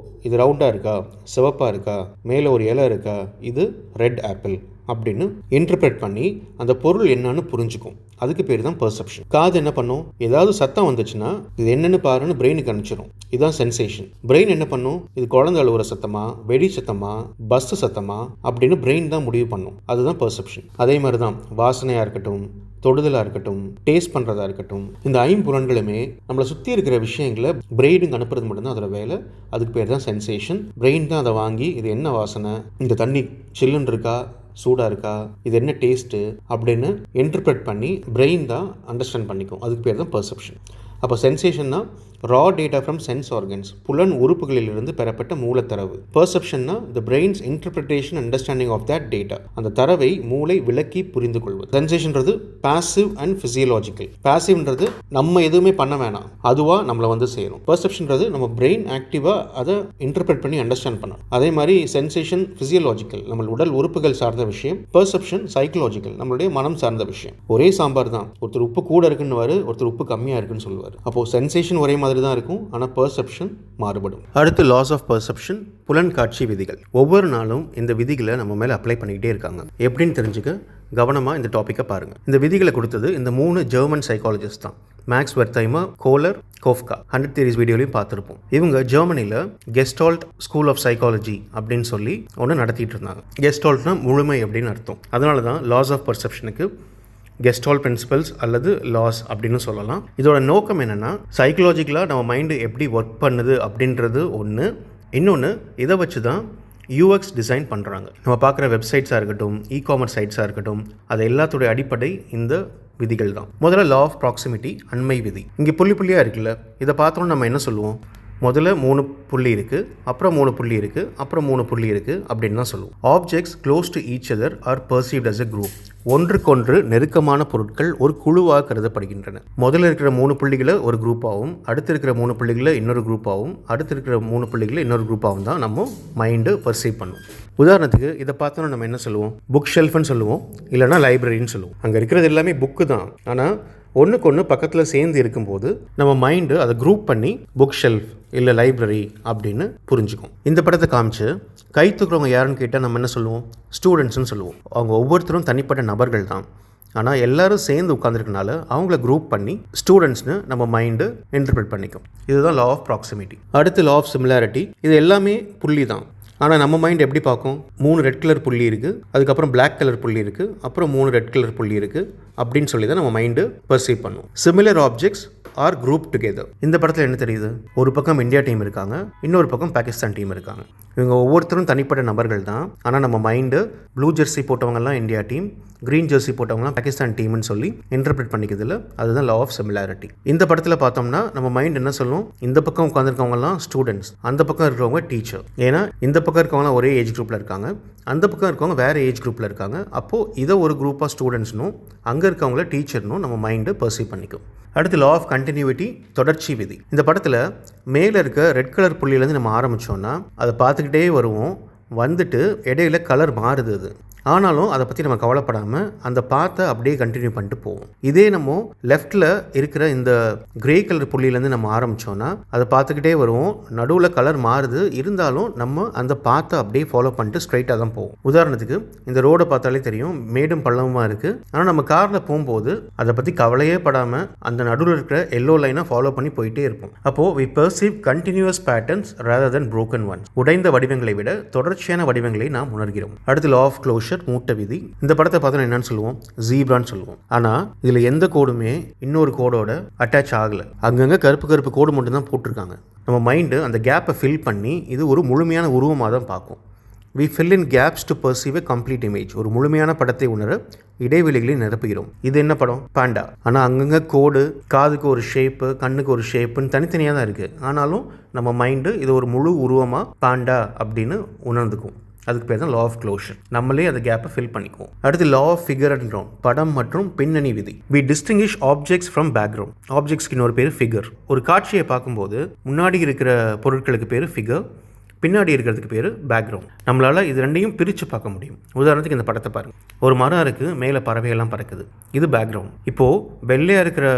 இது ரவுண்டாக இருக்கா, சிவப்பாக இருக்கா, மேலே ஒரு இலை இருக்கா, இது ரெட் ஆப்பிள் அப்படின்னு இன்டர்பிரேட் பண்ணி அந்த பொருள் என்னன்னு புரிஞ்சுக்கும். அதுக்கு பேர் தான் பெர்செப்ஷன். காது என்ன பண்ணும்? ஏதாவது சத்தம் வந்துச்சுன்னா இது என்னன்னு பாருன்னு பிரெயினுக்கு அனுப்பிச்சிடும். இதுதான் சென்சேஷன். பிரெயின் என்ன பண்ணும்? இது குழந்தை அழுவுற சத்தமா, வெடி சத்தமா, பஸ் சத்தமா அப்படின்னு பிரெயின் தான் முடிவு பண்ணும். அதுதான் பெர்செப்ஷன். அதே மாதிரி தான் வாசனையாக இருக்கட்டும், தொடுதலாக இருக்கட்டும், டேஸ்ட் பண்ணுறதா இருக்கட்டும், இந்த ஐம்புலன்களுமே நம்மளை சுற்றி இருக்கிற விஷயங்களை பிரெயினுக்கு அனுப்புறது மட்டும்தான் அதோட வேலை. அதுக்கு பேர் தான் சென்சேஷன். பிரெயின் தான் அதை வாங்கி இது என்ன வாசனை, இந்த தண்ணி சில்லுன்னு இருக்கா, சூடாக இருக்கா, இது என்ன டேஸ்ட்டு அப்படின்னு இன்டர்பிரேட் பண்ணி பிரெயின் தான் அண்டர்ஸ்டாண்ட் பண்ணிக்கும். அதுக்கு பேர் தான் பெர்செப்ஷன். அப்போ சென்சேஷன்னா raw data from sense organs, புலன் உறுப்புகளிலிருந்து பெறப்பட்ட மூலத்தரவு. பெர்செப்ஷன்னா the brain's interpretation understanding of that data, அந்த தரவை மூளை விளக்கி புரிந்து கொள்வது. சென்சேஷன்றது பாசிவ் அண்ட் ஃபிசியலாஜிக்கல். பாசிவ்ன்றது நம்ம எதுவுமே பண்ண வேணாம், அதுவாக நம்மளை வந்து சேரும். பெர்செப்ஷன்றது நம்ம பிரெயின் ஆக்டிவாக அதை இன்டர்பிரேட் பண்ணி அண்டர்ஸ்டாண்ட் பண்ணணும். அதே மாதிரி சென்சேஷன் ஃபிசியலாஜிக்கல், நம்ம உடல் உறுப்புகள் சார்ந்த விஷயம். பெர்செப்ஷன் சைக்கலாஜிக்கல், நம்மளுடைய மனம் சார்ந்த விஷயம். ஒரே சாம்பார் தான், ஒருத்தர் உப்பு கூட இருக்குன்னு, ஒருத்தர் உப்பு கம்மியாக இருக்குன்னு சொல்லுவார். அப்போ சென்சேஷன் ஒரே மாதிரி தான் இருக்கும், ஆனால் பெர்செப்ஷன் மாறுபடும். அடுத்து லாஸ் ஆஃப் பெர்செப்ஷன், புலன் காட்சி விதிகள். ஒவ்வொரு நாளும் இந்த விதிகளை நம்ம மேலே அப்ளை பண்ணிக்கிட்டே இருக்காங்க. எப்படின்னு தெரிஞ்சுக்க கவனமாக இந்த டாப்பிக்கை பாருங்கள். இந்த விதிகளை கொடுத்தது இந்த 3 ஜெர்மன் சைக்காலஜிஸ்ட் தான். மேக்ஸ் வெர்த்தைமர், கோலர், கோஃப்கா. 100 தியரிஸ் வீடியோலையும் பார்த்துருப்போம். இவங்க ஜெர்மனியில் கெஸ்டால்ட் ஸ்கூல் ஆஃப் சைக்காலஜி அப்படின்னு சொல்லி ஒன்று நடத்திட்டு இருந்தாங்க. கெஸ்டால்ட்னா முழுமை அப்படின்னு அர்த்தம். அதனால தான் லாஸ் ஆஃப் பெர்செப்ஷனுக்கு கெஸ்டால்ட் பிரின்சிபல்ஸ் அல்லது லாஸ் அப்படின்னு சொல்லலாம். இதோட நோக்கம் என்னென்னா, சைக்கலாஜிக்கலாக நம்ம மைண்டு எப்படி ஒர்க் பண்ணுது அப்படின்றது ஒன்று. இன்னொன்று, இதை வச்சு தான் யூஎக்ஸ் டிசைன் பண்ணுறாங்க. நம்ம பார்க்குற வெப்சைட்ஸாக இருக்கட்டும், இ-காமர்ஸ் சைட்ஸாக இருக்கட்டும், அது எல்லாத்துடைய அடிப்படை இந்த விதிகள் தான். முதல்ல லா ஆஃப் ப்ராக்சிமிட்டி, அண்மை விதி. இங்கே புள்ளியாக இருக்குல்ல, இதை பார்த்தோன்னா நம்ம என்ன சொல்லுவோம்? முதல்ல 3 புள்ளி இருக்குது, அப்புறம் 3 புள்ளி இருக்குது, அப்புறம் 3 புள்ளி இருக்குது அப்படின்னு தான் சொல்லுவோம். Objects close to each other are perceived as a group. ஒன்றுக்கொன்று நெருக்கமான பொருட்கள் ஒரு குழுவாக கருதப்படுகின்றன. முதல்ல இருக்கிற 3 புள்ளிகளை ஒரு குரூப்பாகவும், அடுத்து இருக்கிற 3 புள்ளிகளை இன்னொரு குரூப்பாகவும், அடுத்து இருக்கிற 3 புள்ளிகளை இன்னொரு குரூப்பாகவும் தான் நம்ம மைண்டு பர்சீவ் பண்ணும். உதாரணத்துக்கு இதை பார்த்தோன்னா நம்ம என்ன சொல்லுவோம்? புக் ஷெல்ஃப்னு சொல்லுவோம், இல்லைனா லைப்ரரின்னு சொல்லுவோம். அங்கே இருக்கிறது எல்லாமே புக்கு தான், ஆனால் ஒன்றுக்கு ஒன்று பக்கத்தில் சேர்ந்து இருக்கும்போது நம்ம மைண்டு அதை குரூப் பண்ணி புக் ஷெல்ஃப் இல்லை லைப்ரரி அப்படின்னு புரிஞ்சுக்கும். இந்த படத்தை காமிச்சு கை தூக்குறவங்க யாருன்னு கேட்டால் நம்ம என்ன சொல்லுவோம்? ஸ்டூடெண்ட்ஸ்னு சொல்லுவோம். அவங்க ஒவ்வொருத்தரும் தனிப்பட்ட நபர்கள் தான். ஆனால் எல்லோரும் சேர்ந்து உட்காந்துருக்கனால அவங்கள குரூப் பண்ணி ஸ்டூடெண்ட்ஸ்னு நம்ம மைண்டு இன்டர்பிரட் பண்ணிக்கும். இதுதான் லா ஆஃப் ப்ராக்சிமிட்டி. அடுத்து லா ஆஃப் சிமிலாரிட்டி. இது எல்லாமே புள்ளி தான். ஆனால் நம்ம மைண்ட் எப்படி பார்க்கும்? 3 ரெட் கலர் புள்ளி இருக்குது, அதுக்கப்புறம் பிளாக் கலர் புள்ளி இருக்குது, அப்புறம் 3 ரெட் கலர் புள்ளி இருக்குது அப்படின்னு சொல்லி தான் நம்ம மைண்டு பர்சீவ் பண்ணுவோம். Similar objects or group together. இந்த படத்தில் என்ன தெரியுது? ஒரு பக்கம் இந்தியா டீம் இருக்காங்க, இன்னொரு பக்கம் பாகிஸ்தான் டீம் இருக்காங்க. இவங்க ஒவ்வொருத்தரும் தனிப்பட்ட நபர்கள் தான். ஆனால் நம்ம மைண்டு ப்ளூ ஜெர்சி போட்டவங்கலாம் இந்தியா டீம், க்ரீன் ஜெர்சி போட்டவங்கலாம் பாகிஸ்தான் டீம்னு சொல்லி இன்டர்பிரட் பண்ணிக்கிறதுல அதுதான் லா ஆஃப் சிமிலாரிட்டி. இந்த படத்தில் பார்த்தோம்னா நம்ம மைண்ட் என்ன சொல்லும்? இந்த பக்கம் உட்காந்துருக்கவங்கலாம் ஸ்டூடெண்ட்ஸ், அந்த பக்கம் இருக்கிறவங்க டீச்சர். ஏன்னா இந்த பக்கம் இருக்கவங்களாம் ஒரே ஏஜ் குரூப்பில் இருக்காங்க, அந்த பக்கம் இருக்கவங்க வேறு ஏஜ் குரூப்பில் இருக்காங்க. அப்போது இதை ஒரு குரூப்பாக ஸ்டூடெண்ட்ஸ்னும் அங்கே இருக்கவங்கள டீச்சர்னும் நம்ம மைண்டு பர்சீவ் பண்ணிக்கும். அடுத்து லா ஆஃப் கண்டினியூட்டி, தொடர்ச்சி விதி. இந்த படத்தில் மேலே இருக்க ரெட் கலர் புள்ளியிலேருந்து நம்ம ஆரம்பித்தோன்னா அதை பார்த்துக்கிட்டே வருவோம். வந்துட்டு இடையில கலர் மாறுது. அது ஆனாலும் அதை பற்றி நம்ம கவலைப்படாமல் அந்த பாத்தை அப்படியே கண்டினியூ பண்ணிட்டு போவோம். இதே நம்ம லெஃப்டில் இருக்கிற இந்த கிரே கலர் புள்ளியிலேருந்து நம்ம ஆரம்பித்தோன்னா அதை பார்த்துக்கிட்டே வருவோம். நடுவில் கலர் மாறுது, இருந்தாலும் நம்ம அந்த பாத்தை அப்படியே ஃபாலோ பண்ணிட்டு ஸ்ட்ரைட்டாக தான் போவோம். உதாரணத்துக்கு இந்த ரோடை பார்த்தாலே தெரியும், மேடும் பள்ளமாக இருக்குது. ஆனால் நம்ம காரில் போகும்போது அதை பற்றி கவலையே படாமல் அந்த நடுவில் இருக்கிற எல்லோ லைனை ஃபாலோ பண்ணி போயிட்டே இருப்போம். அப்போது we perceive continuous patterns rather than broken ones. உடைந்த வடிவங்களை விட தொடர்ச்சியான வடிவங்களை நாம் உணர்கிறோம். அடுத்து லா ஆஃப் க்ளோஷர், மூட்ட விதி. இந்த படத்தை பார்த்தோன்னா என்னன்னு சொல்லுவோம்? ஜீப்ரான்னு சொல்லுவோம். ஆனால் இதில் எந்த கோடுமே இன்னொரு கோடோட அட்டாச் ஆகலை. அங்கங்கே கருப்பு கருப்பு கோடு மட்டும் தான் போட்டிருக்காங்க. நம்ம மைண்டு அந்த கேப்பை ஃபில் பண்ணி இது ஒரு முழுமையான உருவமாக தான் பார்க்கும். We fill in gaps to perceive a complete image. ஒரு முழுமையான படத்தை உணர இடைவெளிகளை நிரப்புகிறோம். இது என்ன படம்? பாண்டா. ஆனால் அங்கங்கே கோடு, காதுக்கு ஒரு ஷேப்பு, கண்ணுக்கு ஒரு ஷேப்புன்னு தனித்தனியாக தான் இருக்குது. ஆனாலும் நம்ம மைண்டு இது ஒரு முழு உருவமாக பாண்டா அப்படின்னு உணர்ந்துக்கும். அதுக்கு பேர் தான் லா ஆஃப் க்ளோஷர். நம்மளே அந்த கேப்பை ஃபில் பண்ணிக்குவோம். அடுத்து law of figure and ground, படம் மற்றும் பின்னணி விதி. We distinguish objects from background. ஆப்ஜெக்ட்ஸ்க்கு இன்னொரு பேர் ஃபிகர். ஒரு காட்சியை பார்க்கும்போது முன்னாடி இருக்கிற பொருட்களுக்கு பேர் ஃபிகர், பின்னாடி இருக்கிறதுக்கு பேர் பேக்ரவுண்ட். நம்மளால் இது ரெண்டையும் பிரித்து பார்க்க முடியும். உதாரணத்துக்கு இந்த படத்தை பாருங்கள். ஒரு மரம் இருக்குது, மேலே பறவைகள்லாம் பறக்குது, இது பேக்ரவுண்ட். இப்போது வெள்ளையாக இருக்கிற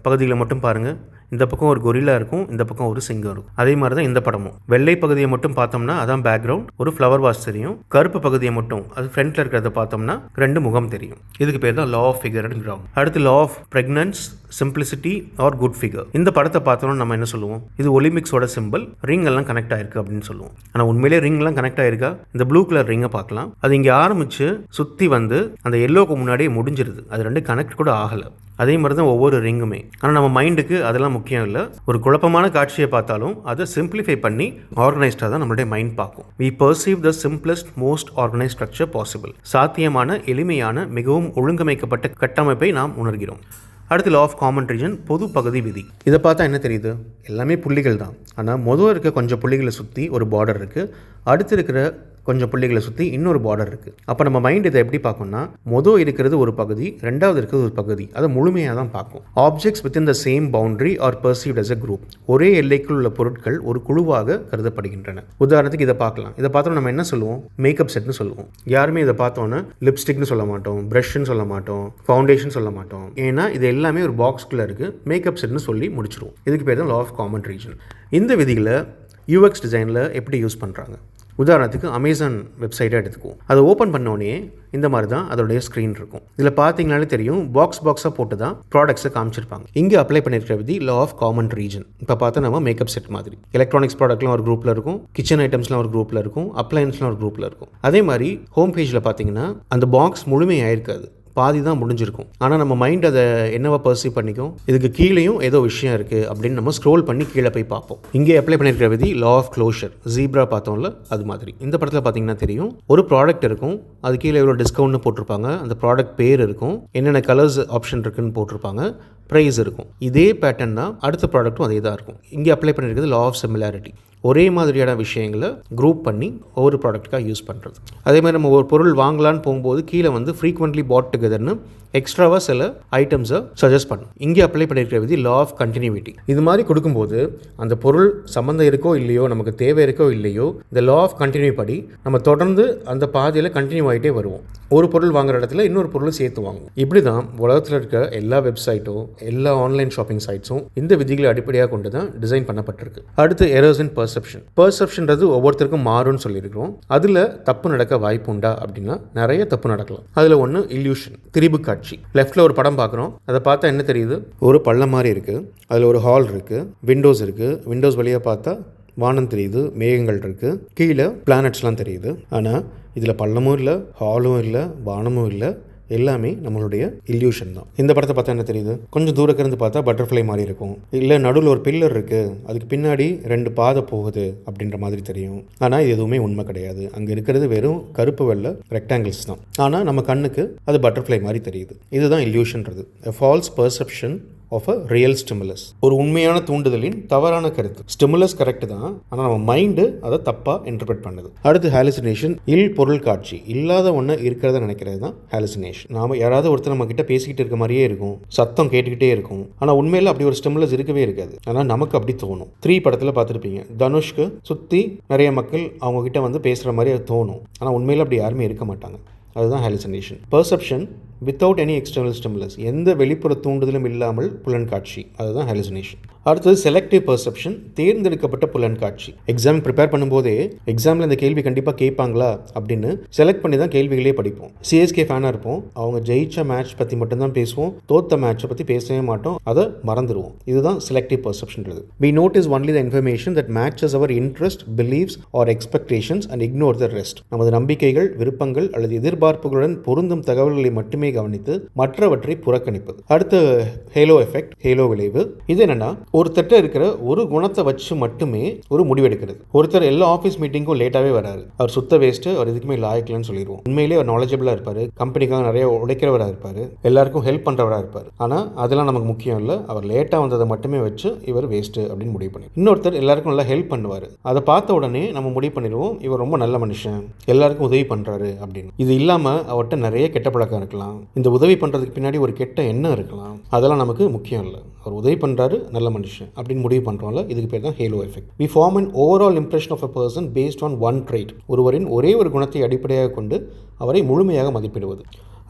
பகுதிகளை மட்டும் பாருங்கள். இந்த பக்கம் ஒரு கொரில்லா இருக்கும், இந்த பக்கம் ஒரு சிங்கம் இருக்கும். அதே மாதிரி தான் இந்த படமும். வெள்ளை பகுதியை மட்டும் பார்த்தோம்னா அதான் பேக்ரவுண்ட், ஒரு ஃப்ளவர் வாஸ் தெரியும். கருப்பு பகுதியை மட்டும், அது ஃப்ரண்ட்டில் இருக்கிறத பார்த்தோம்னா 2 முகம் தெரியும். இதுக்கு பேர் தான் law of figure and ground. அடுத்து law of pregnance, simplicity or good figure. இந்த படத்தை பார்த்தோம்னா நம்ம என்ன சொல்லுவோம்? இது ஒலிம்பிக்ஸோட சிம்பிள், ரிங் எல்லாம் கனெக்ட் ஆயிருக்கு அப்படின்னு சொல்லுவோம். ஆனால் உண்மையிலே ரிங்லாம் கனெக்ட் ஆயிருக்கா? இந்த ப்ளூ கலர் ரிங்கை பார்க்கலாம். அது இங்கே ஆரம்பித்து சுற்றி வந்து அந்த எல்லோக்கு முன்னாடியே முடிஞ்சிருது. அது 2 கனெக்ட் கூட ஆகலை. அதே மாதிரி தான் ஒவ்வொரு ரிங்குமே. ஆனால் நம்ம மைண்டுக்கு அதெல்லாம் முக்கியம் இல்லை. ஒரு குழப்பமான காட்சியை பார்த்தாலும் அதை சிம்பிளிஃபை பண்ணி ஆர்கனைஸ்டாக தான் நம்மளுடைய மைண்ட் பார்க்கும். We perceive the simplest, most organized structure possible. சாத்தியமான, எளிமையான, மிகவும் ஒழுங்கமைக்கப்பட்ட கட்டமைப்பை நாம் உணர்கிறோம். அடுத்து லா ஆஃப் காமன் ரீஜன், பொது பகுதி விதி. இதை பார்த்தா என்ன தெரியுது? எல்லாமே புள்ளிகள் தான். ஆனால் முதல் இருக்க கொஞ்சம் புள்ளிகளை சுற்றி ஒரு பார்டர் இருக்குது, அடுத்து இருக்கிற கொஞ்சம் புள்ளிகளை சுற்றி இன்னொரு பார்டர் இருக்குது. அப்போ நம்ம மைண்ட் இதை எப்படி பார்க்கும்னா, மொதல் இருக்கிறது ஒரு பகுதி, ரெண்டாவது இருக்கிறது ஒரு பகுதி, அதை முழுமையாக தான் பார்க்கும். Objects within the same boundary are perceived as a group. ஒரே எல்லைக்குள் உள்ள பொருட்கள் ஒரு குழுவாக கருதப்படுகின்றன. உதாரணத்துக்கு இதை பார்க்கலாம். இதை பார்த்தோம் நம்ம என்ன சொல்லுவோம்? மேக்கப் செட்னு சொல்லுவோம். யாருமே இதை பார்த்தோன்னா லிப்ஸ்டிக்னு சொல்ல மாட்டோம், ப்ரஷ்ன்னு சொல்ல மாட்டோம், ஃபவுண்டேஷன் சொல்ல மாட்டோம். ஏன்னா இது எல்லாமே ஒரு பாக்ஸ்குள்ளே இருக்குது, மேக்கப் செட்னு சொல்லி முடிச்சிருவோம். இதுக்கு பேர் தான் லா ஆஃப் காமன் ரீஜன். இந்த விதிகளை யூஎக்ஸ் டிசைனில் எப்படி யூஸ் பண்ணுறாங்க? உதாரணத்துக்கு அமேசான் வெப்சைட்டை எடுத்துக்குவோம். அதை ஓப்பன் பண்ணோடனே இந்த மாதிரி தான் அதோடைய ஸ்க்ரீன் இருக்கும். இதில் பார்த்தீங்கனாலே தெரியும், பாக்ஸாக போட்டு தான் ப்ராடக்ட்ஸை காமிச்சிருப்பாங்க. இங்கே அப்ளை பண்ணியிருக்கிற விதி லா ஆஃப் காமன் ரீஜன். இப்போ பார்த்தா நம்ம மேக்கப் செட் மாதிரி எலக்ட்ரானிக்ஸ் ப்ராடக்ட்லாம் ஒரு குரூப்பில் இருக்கும், கிச்சன் ஐட்டம்ஸ்லாம் ஒரு குரூப்பில் இருக்கும், அப்ளையன்ஸ்லாம் ஒரு குரூப்பில் இருக்கும். அதே மாதிரி ஹோம் பேஜில் பார்த்தீங்கன்னா அந்த பாக்ஸ் முழுமையாக இருக்காது, பாதி தான் முடிஞ்சிருக்கும். ஆனால் நம்ம மைண்ட் அதை என்னவா பர்சீவ் பண்ணிக்கும்? இதுக்கு கீழேயும் ஏதோ விஷயம் இருக்குது அப்படின்னு நம்ம ஸ்க்ரோல் பண்ணி கீழே போய் பார்ப்போம். இங்கே அப்ளை பண்ணியிருக்கிற விதி லா ஆஃப் க்ளோஷர். ஜீப்ரா பார்த்தோம்ல, அது மாதிரி இந்த படத்தில் பார்த்தீங்கன்னா தெரியும், ஒரு ப்ராடக்ட் இருக்கும், அது கீழே எவ்வளோ டிஸ்கவுண்ட்னு போட்டிருப்பாங்க, அந்த ப்ராடக்ட் பேர் இருக்கும், என்னென்ன கலர்ஸ் ஆப்ஷன் இருக்குன்னு போட்டிருப்பாங்க, ப்ரைஸ் இருக்கும். இதே பேட்டர்ன் தான் அடுத்த ப்ராடக்ட்டும் அதே தான் இருக்கும். இங்கே அப்ளை பண்ணியிருக்கிறது லா ஆஃப் சிமிலாரிட்டி. ஒரே மாதிரியான விஷயங்களை குரூப் பண்ணி ஒவ்வொரு ப்ராடக்ட்டுக்காக யூஸ் பண்ணுறது. அதே மாதிரி நம்ம ஒரு பொருள் வாங்கலான்னு போகும்போது கீழே வந்து ஃப்ரீக்வெண்ட்லி பாட் டுகெதர்னு எக்ஸ்ட்ராவாக சில ஐட்டம்ஸை சஜஸ்ட் பண்ணும். இங்கே அப்ளை பண்ணியிருக்கிற விதி லா ஆஃப் கண்டினியூட்டி. இது மாதிரி கொடுக்கும்போது அந்த பொருள் சம்மந்தம் இருக்கோ இல்லையோ, நமக்கு தேவை இருக்கோ இல்லையோ, இந்த லா ஆஃப் கண்டினியூ படி நம்ம தொடர்ந்து அந்த பாதையில் கண்டினியூ ஆகிட்டே வருவோம். ஒரு பொருள் வாங்குற இடத்துல இன்னொரு பொருள் சேர்த்து வாங்குவோம். இப்படி தான் உலகத்தில் இருக்க எல்லா வெப்சைட்டும் எல்லா ஆன்லைன் ஷாப்பிங் சைட்ஸும் இந்த விதிகளை அடிப்படையாக கொண்டு தான் டிசைன் பண்ணப்பட்டிருக்கு. அடுத்து எரர்ஸ் இன் பர்செப்ஷன். பர்செப்ஷன்றது ஒவ்வொருத்தருக்கும் மாறும்னு சொல்லியிருக்கிறோம். அதில் தப்பு நடக்க வாய்ப்பு உண்டா அப்படின்னா நிறைய தப்பு நடக்கலாம். அதில் ஒன்று இல்யூஷன், திரிபு காட்சி. லெஃப்டில் ஒரு படம் பார்க்குறோம், அதை பார்த்தா என்ன தெரியுது? ஒரு பள்ளம் மாதிரி இருக்குது, அதில் ஒரு ஹால் இருக்குது, விண்டோஸ் இருக்குது, விண்டோஸ் வழியாக பார்த்தா வானம் தெரியுது, மேகங்கள் இருக்குது, கீழே பிளானட்ஸ்லாம் தெரியுது. ஆனால் இதில் பள்ளமும் இல்லை, ஹாலும் இல்லை, வானமும் இல்லை, எல்லாமே நம்மளுடைய இல்யூஷன் தான். இந்த படத்தை பார்த்தா என்ன தெரியுது? கொஞ்சம் தூரக்கு இருந்து பார்த்தா பட்டர்ஃப்ளை மாதிரி இருக்கும், இல்லை நடுவில் ஒரு பில்லர் இருக்குது, அதுக்கு பின்னாடி 2 பாதை போகுது அப்படின்ற மாதிரி தெரியும். ஆனால் இது எதுவுமே உண்மை கிடையாது. அங்கே இருக்கிறது வெறும் கருப்பு வெள்ளை ரெக்டாங்கிள்ஸ் தான். ஆனால் நம்ம கண்ணுக்கு அது பட்டர்ஃப்ளை மாதிரி தெரியுது. இதுதான் இல்யூஷன்றது. A false perception of a real stimulus. ஒரு உண்மையான தூண்டுதலின் தவறான கருத்து. ஸ்டிமுலஸ் கரெக்ட் தான், ஆனால் நம்ம மைண்டு அதை தப்பாக இன்டர்பிரட் பண்ணுது. அடுத்து ஹாலுசினேஷன், பொருள் காட்சி. இல்லாத ஒன்று இருக்கிறத நினைக்கிறது தான் ஹாலுசினேஷன். நாம யாராவது ஒருத்தர் நம்ம கிட்ட பேசிக்கிட்டு இருக்க மாதிரியே இருக்கும், சத்தம் கேட்டுக்கிட்டே இருக்கும், ஆனால் உண்மையில் அப்படி ஒரு ஸ்டிமுலஸ் இருக்கவே இருக்காது. ஆனால் நமக்கு அப்படி தோணும். 3 படத்தில் பார்த்துருப்பீங்க, தனுஷ்க்கு சுற்றி நிறைய மக்கள் அவங்க கிட்ட வந்து பேசுகிற மாதிரி அது தோணும், ஆனால் உண்மையில் அப்படி யாருமே இருக்க மாட்டாங்க. அதுதான் hallucination. Perception without any external stimulus, எந்த வெளிப்புற தூண்டுதலும் இல்லாமல் புலன்காட்சி, அதுதான் ஹாலுசினேஷன். அடுத்தது செலக்டிவ் பர்செப்ஷன், தேர்ந்தெடுக்கப்பட்ட புலன்காட்சி. எக்ஸாம் ப்ரிப்பேர் பண்ணும்போதே எக்ஸாமில் இந்த கேள்வி கண்டிப்பாக கேட்பாங்களா அப்படின்னு செலக்ட் பண்ணி தான் கேள்விகளே படிப்போம். சிஎஸ்கே ஃபேனாக இருப்போம், அவங்க ஜெயிச்ச மேட்ச் பற்றி மட்டும்தான் பேசுவோம், தோத்த மேட்சை பற்றி பேசவே மாட்டோம், அதை மறந்துடுவோம். இதுதான் selective பர்செப்ஷன்றது. We notice only the information that matches our interest, beliefs or expectations and ignore the rest. நமது நம்பிக்கைகள், விருப்பங்கள் அல்லது எதிர்பார்ப்புகளுடன் பொருந்தும் தகவல்களை மட்டுமே கவனித்து மற்றவற்றை புறக்கணிப்பது. அடுத்து ஹேலோ எஃபெக்ட், ஹேலோ விளைவு. இது என்னன்னா, ஒருத்தட்ட இருக்கிற ஒரு குணத்தை வச்சு மட்டுமே ஒரு முடிவெடுக்கிறது. ஒருத்தர் எல்லா ஆஃபீஸ் மீட்டிங்கும் லேட்டாகவே வராரு, அவர் சுத்த வேஸ்ட், அவர் எதுக்குமே லாய்க்கலன்னு சொல்லிடுவோம். உண்மையிலே அவர் நாலேஜபிளாக இருப்பார், கம்பெனிக்காக நிறைய உழைக்கிறவராக இருப்பார், எல்லாருக்கும் ஹெல்ப் பண்ணுறவராக இருப்பார். ஆனால் அதெல்லாம் நமக்கு முக்கியம் இல்லை, அவர் லேட்டாக வந்ததை மட்டுமே வச்சு இவர் வேஸ்ட்டு அப்படின்னு முடிவு பண்ணி. இன்னொருத்தர் எல்லாருக்கும் நல்லா ஹெல்ப் பண்ணுவார், அதை பார்த்த உடனே நம்ம முடிவு பண்ணிடுவோம் இவர் ரொம்ப நல்ல மனுஷன், எல்லாருக்கும் உதவி பண்ணுறாரு அப்படின்னு. இது இல்லாமல் அவர்கிட்ட நிறைய கெட்ட பழக்கம் இருக்கலாம், இந்த உதவி பண்ணுறதுக்கு பின்னாடி ஒரு கெட்ட எண்ணம் இருக்கலாம், அதெல்லாம் நமக்கு முக்கியம் இல்லை, அவர் உதவி பண்ணுறாரு, நல்ல மனுஷன் அப்படின்னு முடிவு பண்ணுறோம்ல, இதுக்கு பேர் தான் Halo effect. We form an overall impression of a person based on one trait. ஒருவரின் ஒரே ஒரு குணத்தை அடிப்படையாக கொண்டு அவரை முழுமையாக மதிப்பிடுவது.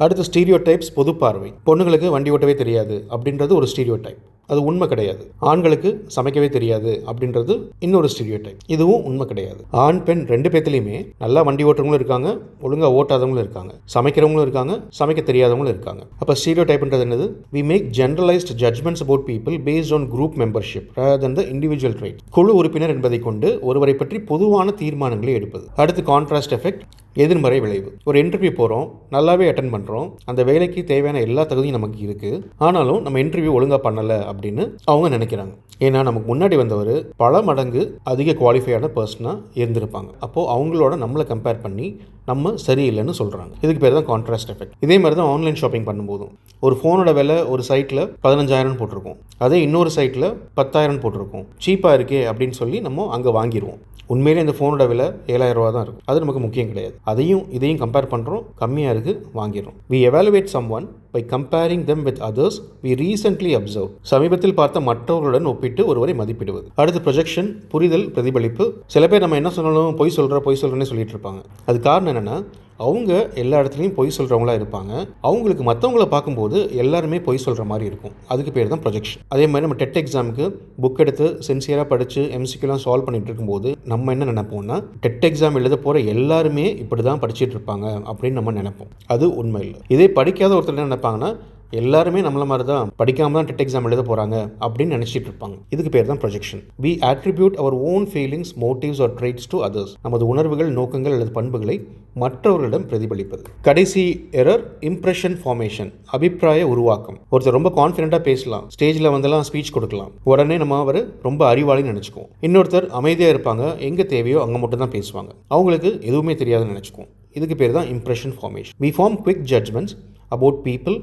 அடுத்து ஸ்டீரியோ டைப்ஸ், பொது பார்வை. பொண்ணுங்களுக்கு வண்டி ஓட்டவே தெரியாது அப்படின்றது ஒரு ஸ்டீரியோ டைப், அது உண்மை கிடையாது. ஆண்களுக்கு சமைக்கவே தெரியாது அப்படின்றது இன்னொரு ஸ்டீரியோ டைப், இதுவும் உண்மை கிடையாது. ஆண் பெண் 2 பேர்த்துலையுமே நல்லா வண்டி ஓட்டுறவங்களும் இருக்காங்க, ஒழுங்காக ஓட்டாதவங்களும் இருக்காங்க, சமைக்கிறவங்களும் இருக்காங்க, சமைக்க தெரியாதவங்களும் இருக்காங்க. அப்போ ஸ்டீரியோ டைப்ன்றது என்னது? We make generalized judgments about people based on group membership rather than the individual trait. குழு உறுப்பினர் என்பதை கொண்டு ஒருவரை பற்றி பொதுவான தீர்மானங்களை எடுப்பது. அடுத்து கான்ட்ராஸ்ட் எஃபெக்ட், எதிர்மறை விளைவு. ஒரு இன்டர்வியூ போகிறோம், நல்லாவே அட்டன் பண்ணுறோம், அந்த வேலைக்கு தேவையான எல்லா தகுதியும் நமக்கு இருக்குது, ஆனாலும் நம்ம இன்டர்வியூ ஒழுங்காக பண்ணலை அப்படின்னு அவங்க நினைக்கிறாங்க. ஏன்னா நமக்கு முன்னாடி வந்தவர் பல மடங்கு அதிக குவாலிஃபையான பர்சனாக இருந்திருப்பாங்க. அப்போது அவங்களோட நம்மளை கம்பேர் பண்ணி நம்ம சரியில்லைன்னு சொல்கிறாங்க. இதுக்கு பேர் தான் கான்ட்ராஸ்ட் எஃபெக்ட். இதே மாதிரி தான் ஆன்லைன் ஷாப்பிங் பண்ணும்போதும் ஒரு ஃபோனோட விலை ஒரு சைட்டில் 15,000 போட்டிருக்கோம், அதே இன்னொரு சைட்டில் 10,000 போட்டிருக்கோம், சீப்பாக இருக்கே அப்படின்னு சொல்லி நம்ம அங்கே வாங்கிடுவோம். உண்மையிலே இந்த ஃபோனோட விலை 7,000 ரூபா தான் இருக்கும், அது நமக்கு முக்கியம் கிடையாது. இதையும் கம்பேர் பண்ணுறோம், கம்மியாக இருக்குது வாங்கிடுறோம். We evaluate someone by comparing them with others we recently observed. சமீபத்தில் பார்த்த மற்றவர்களுடன் ஒப்பிட்டு ஒருவரை மதிப்பிடுவது. அடுத்து ப்ரொஜெக்ஷன், புரிதல், பிரதிபலிப்பு. சில பேர் நம்ம என்ன சொன்னாலும் பொய் சொல்கிறேன்னே சொல்லிட்டு இருப்பாங்க. அது காரணம் என்னென்னா, அவங்க எல்லா இடத்துலையும் பொய் சொல்கிறவங்களா இருப்பாங்க, அவங்களுக்கு மற்றவங்கள பார்க்கும்போது எல்லாருமே பொய் சொல்கிற மாதிரி இருக்கும். அதுக்கு பேர் தான் ப்ரொஜெக்ஷன். அதே மாதிரி நம்ம டெட் எக்ஸாமுக்கு புக் எடுத்து சின்சியராக படித்து எம்சிக்யூலாம் சால்வ் பண்ணிட்டு இருக்கும்போது நம்ம என்ன நினைப்போம்னா, டெட் எக்ஸாம் எழுத போகிற எல்லாருமே இப்படி தான் படிச்சுட்டு இருப்பாங்க அப்படின்னு நம்ம நினைப்போம். அது உண்மை இல்லை. இதே படிக்காத ஒருத்தர் என்ன நினைப்பாங்கன்னா, எல்லாருமே நம்மள மாதிரி தான் படிக்காம தான் டெட் எக்ஸாம் எழுத போகிறாங்க அப்படின்னு நினச்சிட்டு இருப்பாங்க. இதுக்கு பேர் தான் projection. We attribute our own feelings, motives or traits to others. நமது உணர்வுகள், நோக்கங்கள் அல்லது பண்புகளை மற்றவர்களிடம் பிரதிபலிப்பது. கடைசி எரர், இம்ப்ரெஷன் ஃபார்மேஷன், அபிப்பிராய உருவாக்கம். ஒருத்தர் ரொம்ப கான்ஃபிடென்ட்டாக பேசலாம், ஸ்டேஜில் வந்தெல்லாம் ஸ்பீச் கொடுக்கலாம், உடனே நம்ம அவர் ரொம்ப அறிவாளின்னு நினச்சிக்குவோம். இன்னொருத்தர் அமைதியாக இருப்பாங்க, எங்கே தேவையோ அங்கே மட்டும் தான் பேசுவாங்க, அவங்களுக்கு எதுவுமே தெரியாதுன்னு நினச்சிக்குவோம். இதுக்கு பேர் தான் impression formation. We form quick judgments about people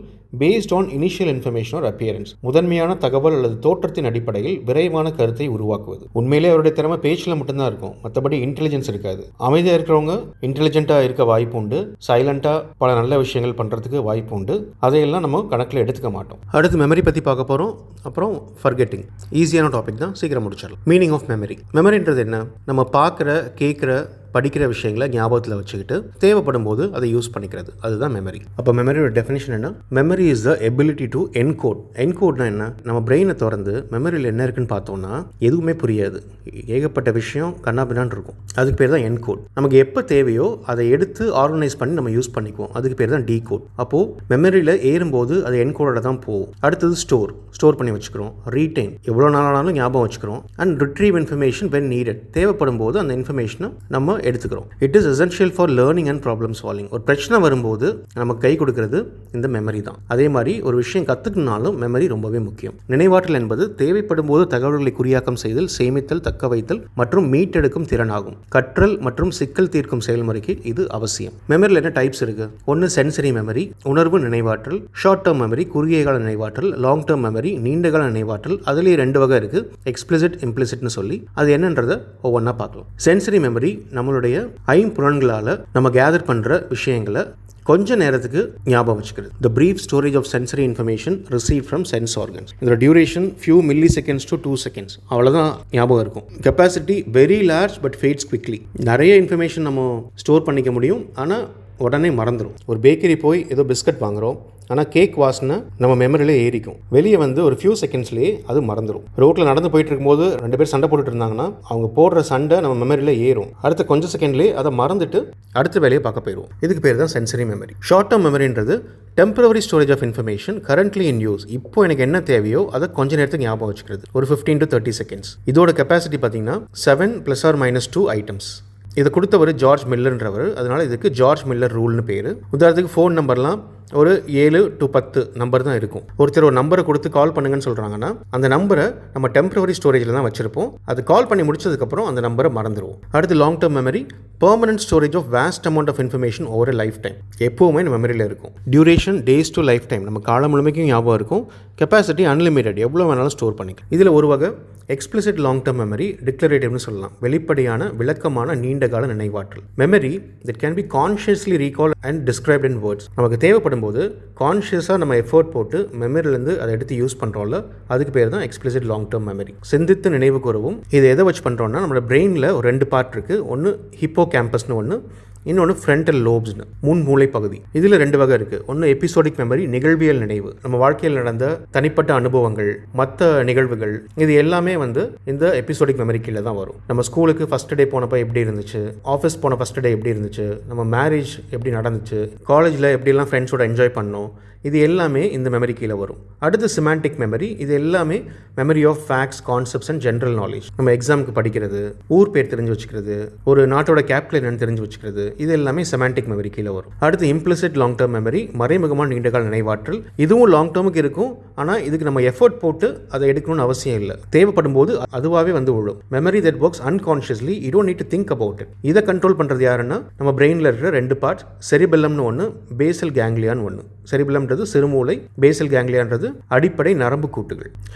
based on initial information or appearance. முதன்மையான தகவல் அல்லது தோற்றத்தின் அடிப்படையில் விரைவான கருத்தை உருவாக்குவது. உண்மையிலே அவருடைய திறமை பேச்சில் மட்டும்தான் இருக்கும், மற்றபடி இன்டெலிஜென்ஸ் இருக்காது. அமைதியாக இருக்கிறவங்க இன்டெலிஜென்ட்டாக இருக்க வாய்ப்பு உண்டு, சைலண்டாக பல நல்ல விஷயங்கள் பண்ணுறதுக்கு வாய்ப்பு உண்டு. அதையெல்லாம் நம்ம கணக்கில் எடுத்துக்க மாட்டோம். அடுத்து மெமரி பற்றி பார்க்க போகிறோம். அப்புறம் ஃபர்கெட்டிங். ஈஸியான டாபிக் தான், சீக்கிரம் முடிச்சிடலாம். Meaning of memory. மெமரின்றது என்ன? நம்ம பார்க்குற, கேட்குற, படிக்கிற விஷயங்களை ஞாபகத்தில் வச்சுக்கிட்டு தேவைப்படும் போது அதை யூஸ் பண்ணிக்கிறது, அதுதான் மெமரி. அப்போ மெமரியோட டெஃபினிஷன் என்ன? Memory is the ability to encode. என்கோட்னா என்ன? நம்ம பிரெயினை திறந்து மெமரியில் என்ன இருக்குன்னு பார்த்தோம்னா எதுவுமே புரியாது, ஏகப்பட்ட விஷயம் கண்ணாபின்னான்னு இருக்கும். அதுக்கு பேர் தான் என்கோட். நமக்கு எப்போ தேவையோ அதை எடுத்து ஆர்கனைஸ் பண்ணி நம்ம யூஸ் பண்ணிக்குவோம், அதுக்கு பேர் தான் டீகோட். அப்போது மெமரியில் ஏறும்போது அது என்கோடோட தான் போகும். அடுத்தது ஸ்டோர் பண்ணி வச்சுக்கிறோம். ரீடைன், எவ்வளோ நாளானாலும் ஞாபகம் வச்சுக்கிறோம். And retrieve information when needed, தேவைப்படும் போது அந்த இன்ஃபர்மேஷனை நம்ம எடுத்துக்கிறோம். It is essential for learning and problem solving. ஒரு பிரச்சனை வரும்போது நமக்கு கை கொடுக்கிறது இந்த மெமரி தான். அதே மாதிரி ஒரு விஷயம் கற்றுக்கணும்னாலும் மெமரி ரொம்பவே முக்கியம். நினைவாற்றல் என்பது தேவைப்படும் போது தகவல்களை குறியாக்கம் செய்தல், சேமித்தல், தக்க வைத்தல் மற்றும் மீட்டெடுக்கும் திறனாகும். கற்றல் மற்றும் சிக்கல் தீர்க்கும் செயல்முறைக்கு இது அவசியம். மெமரியில் என்ன டைப்ஸ் இருக்கு? ஒன்று சென்சரி மெமரி, உணர்வு நினைவாற்றல். ஷார்ட் டேர்ம் மெமரி, குறுகிய கால நினைவாற்றல். லாங் டேர்ம் மெமரி, நீண்ட கால நினைவாற்றல். அதுலேயே 2 வகை இருக்கு, எக்ஸ்பிளிசிட், இம்ப்ளிசிட்னு சொல்லி. அது என்னன்றதை ஒவ்வொன்றா பார்க்கலாம். சென்சரி மெமரி நம்மளுடைய ஐம்புலன்களால் நம்ம கேதர் பண்ணுற விஷயங்களை கொஞ்ச நேரத்துக்கு ஞாபகம் வச்சுக்கிறது. The brief storage of sensory information received from sense organs. இதோட duration few milliseconds to 2 seconds, அவ்வளோதான் ஞாபகம் இருக்கும். Capacity very large but fats quickly. நிறைய இன்ஃபர்மேஷன் நம்ம ஸ்டோர் பண்ணிக்க முடியும், ஆனால் உடனே மறந்துடும். ஒரு பேக்கரி போய் ஏதோ பிஸ்கட் வாங்குகிறோம், ஆனால் கேக் வாசனை நம்ம மெமரியில் ஏறிக்கும். வெளியே வந்து ஒரு ஃபியூ செகண்ட்ஸ்லேயே அது மறந்துடும். ரோட்டில் நடந்து போயிட்டு இருக்கும்போது 2 பேர் சண்டை போட்டுட்டு இருந்தாங்கன்னா அவங்க போடுற சண்டை நம்ம மெமரியில் ஏறும். அடுத்த கொஞ்சம் செகண்ட்லேயே அதை மறந்துட்டு அடுத்த வேலையை பார்க்க போயிடுவோம். இதுக்கு பேர் தான் சென்சரி மெமரி. ஷார்ட் டேர்ம் மெமரின்றது temporary storage of information currently in use. இப்போ எனக்கு என்ன தேவையோ அதை கொஞ்ச நேரத்துக்கு ஞாபகம் வச்சுக்கிறது, ஒரு 15 to 30 seconds. இதோட கெப்பாசிட்டி பார்த்தீங்கன்னா 7 ± 2 ஐட்டம்ஸ். இதை கொடுத்தவர் ஜார்ஜ் மில்லர்ன்றவர், அதனால் இதுக்கு ஜார்ஜ் மில்லர் ரூல்னு பேர். உதாரணத்துக்கு ஃபோன் நம்பர்லாம் ஒரு 7 to 10 நம்பர் தான் இருக்கும். ஒருத்தர் ஒரு நம்பரை கொடுத்து கால் பண்ணுங்கன்னு சொல்கிறாங்கன்னா அந்த நம்பரை நம்ம டெம்பரரி ஸ்டோரேஜில் தான் வச்சுருப்போம். அது கால் பண்ணி முடிச்சதுக்கப்புறம் அந்த நம்பரை மறந்துடுவோம். அடுத்து long term memory, permanent storage of vast amount of information over life time. எப்போவுமே நம்ம மெமரியில் இருக்கும். Duration days to life time, நம்ம காலம் முழுமைக்கும் ஞாபகம் இருக்கும். கெப்பாசிட்டி அன்லிமிட்டட், எவ்வளோ வேணாலும் ஸ்டோர் பண்ணிக்கலாம். இதில் ஒரு வகை எக்ஸ்பிளிசிட் லாங் டேர்ம் மெமரி, டிக்ளரேட்டிவ்னு சொல்லலாம். வெளிப்படையான விளக்கமான நீண்ட கால நினைவாற்றல். Memory that can be consciously recall and described in words. நமக்கு தேவைப்படும் போது கான்ஷியஸாக நம்ம எஃபோர்ட் போட்டு மெமரியிலேருந்து அதை எடுத்து யூஸ் பண்ணுறோம்ல, அதுக்கு பேர் தான் எக்ஸ்பிளிசிட் லாங் டேர்ம் மெமரி. சிந்தித்து நினைவு கூறவும். இது எதை வச்சு பண்ணுறோம்னா, நம்மளோட பிரெயினில் ஒரு 2 பார்ட் இருக்குது. ஒன்று ஹிப்போ கேம்பஸ்னு ஒன்று, இன்னொன்று ஃப்ரண்டல் லோப்ஸ்னு, முன் மூளை பகுதி. இதில் 2 வகை இருக்குது. ஒன்று எபிசோடிக் மெமரி, நிகழ்வியல் நினைவு. நம்ம வாழ்க்கையில் நடந்த தனிப்பட்ட அனுபவங்கள், மற்ற நிகழ்வுகள், இது எல்லாமே வந்து இந்த எபிசோடிக் மெமரி கீழே தான் வரும். நம்ம ஸ்கூலுக்கு ஃபஸ்ட் டே போனப்போ எப்படி இருந்துச்சு, ஆஃபீஸ் போன ஃபஸ்ட் டே எப்படி இருந்துச்சு, நம்ம மேரேஜ் எப்படி நடந்துச்சு, காலேஜில் எப்படிலாம் ஃப்ரெண்ட்ஸோட என்ஜாய் பண்ணோம், இது எல்லாமே இந்த மெமரி கீழே வரும். அடுத்து சிமாண்டிக் மெமரி, இது எல்லாமே memory of facts, concepts and general knowledge. நம்ம எக்ஸாமுக்கு படிக்கிறது, ஊர் பேர் தெரிஞ்சு வச்சுக்கிறது, ஒரு நாட்டோட கேபிட்டல் என்னன்னு தெரிஞ்சு வச்சுக்கிறது, இது எல்லாமே செமாண்டிக் மெமரி கீழே வரும். அடுத்து இம்ப்ளிசிட் லாங் டேர்ம் மெமரி, மறைமுகமான நீண்டகால நினைவாற்றல். இதுவும் லாங் டேர்முக்கு இருக்கும், ஆனால் இதுக்கு நம்ம எஃபோர்ட் போட்டு அதை எடுக்கணும்னு அவசியம் இல்லை. தேவைப்படும் போது அதுவாகவே வந்து விழும். Memory that works unconsciously, you don't need to think about it. இதை கண்ட்ரோல் பண்ணுறது யாருன்னா நம்ம பிரெயினில் இருக்கிற 2 பார்ட்ஸ், செரிபெல்லம்னு ஒன்று, பேசல் கேங்லியான்னு ஒன்று. செரிபெல்லம்ன்றது சிறுமூளை, பேசல் கேங்லியான்றது அடிப்படை நரம்பு கூட்டுகள்.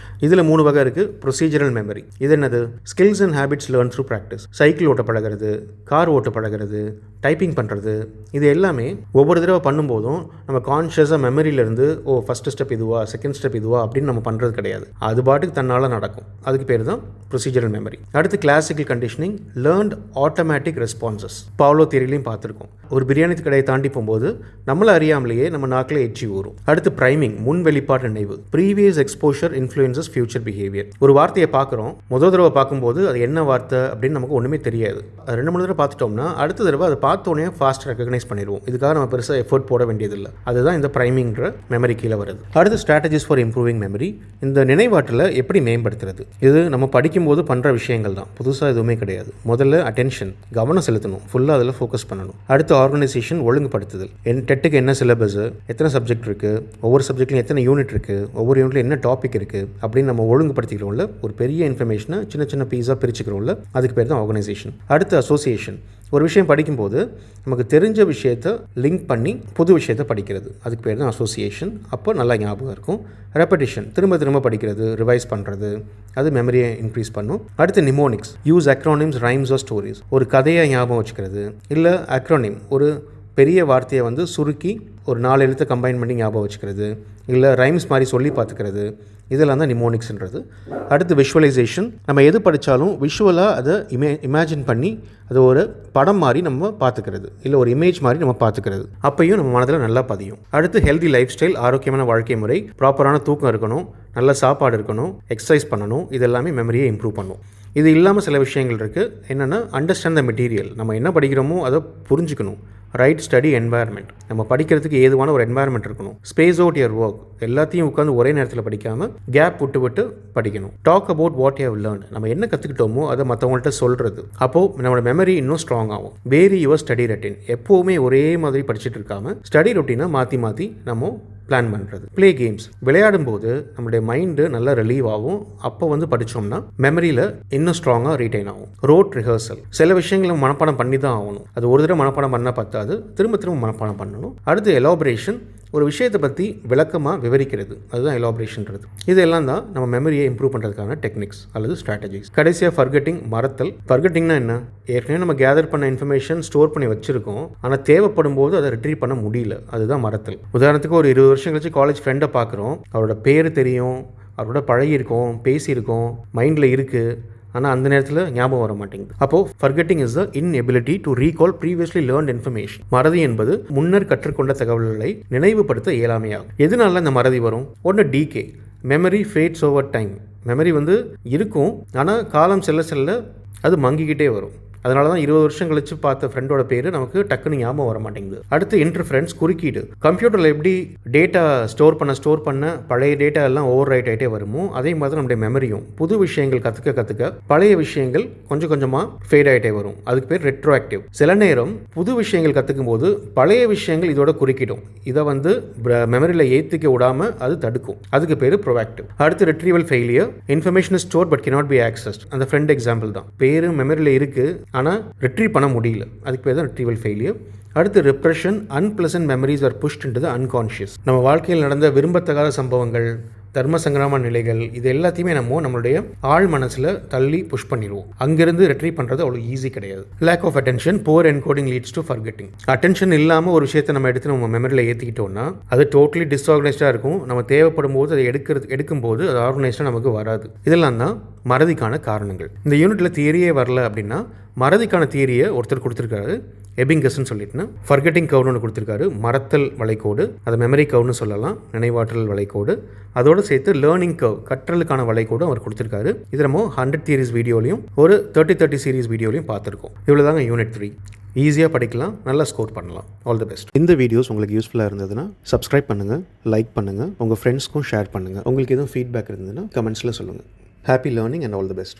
இதில் 3 வகை இருக்குது. ப்ரொசீஜரல் மெமரி, இது என்னது? Skills and habits learn through practice. Cycle ஓட்ட பழகிறது, கார் ஓட்ட பழகிறது, டைப்பிங் பண்ணுறது, இது எல்லாமே ஒவ்வொரு தடவை பண்ணும்போதும் நம்ம கான்ஷியஸாக மெமரியிலேருந்து ஃபஸ்ட்டு ஸ்டெப் இதுவா, செகண்ட் ஸ்டெப் இதுவா அப்படின்னு நம்ம பண்ணுறது கிடையாது. அது பாட்டுக்கு தன்னால் நடக்கும். அதுக்கு பேர் தான் ப்ரொசீஜரல் மெமரி. அடுத்து classical conditioning, learned automatic responses. Pavlov தியரிலையும் பார்த்துருக்கோம். ஒரு பிரியாணி கடையை தாண்டி போகும்போது நம்மளை அறியாமலேயே நம்ம நாக்கில் எச்சி ஊறும். அடுத்து பிரைமிங், முன் வெளிப்பாடு நினைவு. Previous exposure influences future behaviour. ஒரு வார்த்தையை பார்க்குறோம், முதல் தடவை பார்க்கும்போது அது என்ன வார்த்தை அப்படின்னு நமக்கு ஒன்றுமே தெரியாது. அது 2-3 தடவை பார்த்துட்டோம்னா அடுத்த தடவை அதை பார்த்தோன்னே ஃபாஸ்ட் ரெகக்னைஸ் பண்ணிடுவோம். இதுக்காக நம்ம பெருசாக எஃபோர்ட் போட வேண்டியதில்லை. அதுதான் இந்த பிரைமிங்ன்ற மெமரி கீழே வருது. அடுத்து ஸ்ட்ராட்டஜிஸ் ஃபார் இம்ப்ரூவிங் மெமரி. இந்த நினைவாற்றலை எப்படி மேம்படுத்துறது? இது நம்ம படிக்கும்போது பண்ணுற விஷயங்கள் தான், புதுசாக எதுவுமே கிடையாது. முதல்ல அட்டென்ஷன், கவனம் செலுத்தணும், ஃபுல்லாக அதில் ஃபோக்கஸ் பண்ணணும். அடுத்து ஆர்கனைசேஷன், ஒழுங்குபடுத்துதல். டெட்டுக்கு என்ன சிலபஸ், எத்தனை சப்ஜெக்ட் இருக்குது, ஒவ்வொரு சப்ஜெக்ட்லையும் எத்தனை யூனிட் இருக்குது, ஒவ்வொரு யூனிட்லையும் என்ன டாபிக் இருக்குது அப்படின்னு நம்ம ஒழுங்குபடுத்திக்கிறோம்ல. ஒரு பெரிய இன்ஃபர்மேஷனை சின்ன சின்ன பீஸாக பிரிச்சுக்கிறோம்ல, அதுக்கு பேர் தான் ஆர்கனைசேஷன். அடுத்து அசோசியேஷன், ஒரு விஷயம் படிக்கும்போது நமக்கு தெரிஞ்ச விஷயத்தை லிங்க் பண்ணி புது விஷயத்தை படிக்கிறது, அதுக்கு பேர் தான் அசோசியேஷன். அப்போ நல்லா ஞாபகம் இருக்கும். ரெப்படிஷன், திரும்ப திரும்ப படிக்கிறது, ரிவைஸ் பண்ணுறது, அது மெமரியை இன்க்ரீஸ் பண்ணும். அடுத்து mnemonics, use acronyms, rhymes or stories. ஒரு கதையை ஞாபகம் வச்சுக்கிறது, இல்லை அக்ரோனிம் ஒரு பெரிய வார்த்தையை வந்து சுருக்கி ஒரு 4 எழுத்தை கம்பைன் பண்ணி ஞாபகம் வச்சுக்கிறது, இல்லை ரைம்ஸ் மாதிரி சொல்லி பார்த்துக்கிறது, இதெல்லாம் தான் நிமோனிக்ஸ்ன்றது. அடுத்து விஷுவலைசேஷன், நம்ம எது படித்தாலும் விஷுவலாக அதை இமேஜின் பண்ணி அது ஒரு படம் மாதிரி நம்ம பார்த்துக்கிறது, இல்லை ஒரு இமேஜ் மாதிரி நம்ம பார்த்துக்கிறது, அப்பையும் நம்ம மனதில் நல்லா பதியும். அடுத்து ஹெல்தி லைஃப் ஸ்டைல், ஆரோக்கியமான வாழ்க்கை முறை, ப்ராப்பரான தூக்கம் இருக்கணும், நல்ல சாப்பாடு இருக்கணும், எக்ஸசைஸ் பண்ணணும், இதெல்லாமே மெமரியை இம்ப்ரூவ் பண்ணும். இது இல்லாமல் சில விஷயங்கள் இருக்குது. என்னென்னா அண்டர்ஸ்டாண்ட் த மெட்டீரியல், நம்ம என்ன படிக்கிறோமோ அதை புரிஞ்சுக்கணும். ரைட் ஸ்டடி என்வாயர்மெண்ட், நம்ம படிக்கிறதுக்கு ஏதுவான ஒரு என்வாயர்மெண்ட் இருக்கணும். ஸ்பேஸ் அவுட் யுவர் ஒர்க், எல்லாத்தையும் உட்காந்து ஒரே நேரத்தில் படிக்காமல் கேப் விட்டு விட்டு படிக்கணும். Talk about what you have learned, நம்ம என்ன கற்றுக்கிட்டோமோ அதை மற்றவங்கள்ட்ட சொல்கிறது. அப்போது நம்மளோட மெமரி இன்னும் ஸ்ட்ராங் ஆகும். வேரி யுவர் ஸ்டடி ரொட்டீன், எப்போவுமே ஒரே மாதிரி படிச்சுட்டு இருக்காமல் ஸ்டடி ரொட்டீனை மாற்றி மாற்றி நம்ம பிளான் பண்ணுறது. ப்ளே கேம்ஸ், விளையாடும் போது நம்மளுடைய மைண்டு நல்லா ரிலீவ் ஆகும். அப்போ வந்து படித்தோம்னா மெமரியில் இன்னும் ஸ்ட்ராங்காக ரீட்டைன் ஆகும். ரோட் ரிஹர்சல், சில விஷயங்களை மனப்பாடம் பண்ணி தான் ஆகணும். அது ஒரு தடவை மனப்பாடம் பண்ணால் பத்தாது, திரும்ப திரும்ப மனப்பாடம் பண்ணணும். அடுத்து எலாபரேஷன், ஒரு விஷயத்தை பற்றி விளக்கமாக விவரிக்கிறது, அதுதான் எலாபரேஷன்றது. இதெல்லாம் தான் நம்ம மெமரியை இம்ப்ரூவ் பண்ணுறதுக்கான டெக்னிக்ஸ் அல்லது ஸ்ட்ராட்டஜிஸ். கடைசியாக ஃபர்கெட்டிங், மறத்தல். ஃபர்கெட்டிங்னா என்ன? ஏற்கனவே நம்ம கேதர் பண்ண இன்ஃபர்மேஷன் ஸ்டோர் பண்ணி வச்சுருக்கோம், ஆனால் தேவைப்படும் போது அதை ரிட்ரீவ் பண்ண முடியல, அதுதான் மறத்தல். உதாரணத்துக்கு ஒரு 20 வருஷம் கழிச்சு காலேஜ் ஃப்ரெண்டை பார்க்குறோம், அவரோட பேர் தெரியும், அவரோட பழகியிருக்கோம், பேசியிருக்கோம், மைண்டில் இருக்குது, ஆனால் அந்த நேரத்தில் ஞாபகம் வர மாட்டேங்குது. அப்போது forgetting is the inability to recall previously learned information. மறதி என்பது முன்னர் கற்றுக்கொண்ட தகவல்களை நினைவுபடுத்த இயலாமையாகும். எதனால இந்த மறதி வரும்? ஒன்று decay, memory fades over time. Memory வந்து இருக்கும், ஆனால் காலம் செல்ல செல்ல அது மங்கிக்கிட்டே வரும். அதனால தான் 20 வருஷம் கழிச்சு பார்த்த ஃப்ரெண்டோட பேர் நமக்கு டக்குன்னு ஞாபகம் வர மாட்டேங்குது. அடுத்து இன்டர்ஃபரன்ஸ், குறுக்கீடு. கம்ப்யூட்டரில் எப்படி டேட்டா ஸ்டோர் பண்ண பழைய டேட்டா எல்லாம் ஓவர் ரைட் ஆகிட்டே வருமோ, அதே மாதிரி நம்முடைய மெமரியும் புது விஷயங்கள் கற்றுக்க பழைய விஷயங்கள் கொஞ்சம் கொஞ்சமாக ஃபேட் ஆகிட்டே வரும். அதுக்கு பேர் ரெட்ரோஆக்டிவ். சில நேரம் புது விஷயங்கள் கற்றுக்கும் போது பழைய விஷயங்கள் இதோட குறுக்கிடும், இதை வந்து மெமரியில் ஏற்றிக்க விடாமல் அது தடுக்கும். அதுக்கு பேர் ப்ரோஆக்டிவ். அடுத்து retrieval failure, information is stored but cannot be accessed. அந்த ஃப்ரெண்ட் எக்ஸாம்பிள் தான், பேர் மெமரியில் இருக்குது ஆனால் ரிட்ரீவ் பண்ண முடியல, அதுக்கு பேர் தான் ரிட்ரீவல் ஃபெயிலியர். அடுத்து ரிப்ரெஷன், unpleasant memories are pushed into the unconscious. நம்ம வாழ்க்கையில் நடந்த விரும்பத்தகாத சம்பவங்கள், தர்ம சங்கிரம நிலைகள், இது எல்லாத்தையுமே நம்மளுடைய ஆழ் மனசில் தள்ளி புஷ் பண்ணிடுவோம். அங்கிருந்து ரிட்ரீவ் பண்ணுறது அவ்வளோ ஈஸி கிடையாது. Lack of attention, poor encoding leads to forgetting. Attention இல்லாமல் ஒரு விஷயத்தை நம்ம எடுத்து நம்ம மெமரியில் ஏற்றிக்கிட்டோம்னா அது டோட்டலி டிஸ்ஆர்கனைஸ்டாக இருக்கும். நம்ம தேவைப்படும் போது அதை எடுக்கும்போது அது ஆர்கனைஸ்டாக நமக்கு வராது. இதெல்லாம் தான் மறதிக்கான காரணங்கள். இந்த யூனிட்டில் தியரியே வரல அப்படின்னா மறதிக்கான தியரியை ஒருத்தர் கொடுத்துருக்காரு, எபிங்கஸ்ன்னு சொல்லிட்டுனா. ஃபர்கெட்டிங் கர்வ்னு ஒன்று கொடுத்துருக்காரு, மறத்தல் வளைகோடு, அதை மெமரி கர்வ்னு சொல்லலாம், நினைவாற்றல் வளைகோடு. அதோடு சேர்த்து லேர்னிங் கர்வ், கற்றலுக்கான வளைகோடு அவர் கொடுத்துருக்காரு. இது நம்ம 100 தியரிஸ் வீடியோலையும் ஒரு 30 சீரிஸ் வீடியோலையும் பார்த்துருக்கோம். இவ்வளோ தாங்க யூனிட் 3. ஈஸியாக படிக்கலாம், நல்லா ஸ்கோர் பண்ணலாம். All the best. இந்த வீடியோஸ் உங்களுக்கு யூஸ்ஃபுல்லாக இருந்ததுன்னா சப்ஸ்கிரைப் பண்ணுங்கள், லைக் பண்ணுங்கள், உங்கள் ஃப்ரெண்ட்ஸ்க்கும் ஷேர் பண்ணுங்கள். உங்களுக்கு எதுவும் ஃபீட்பேக் இருந்ததுன்னா கமெண்ட்ஸில் சொல்லுங்கள். Happy learning and all the best.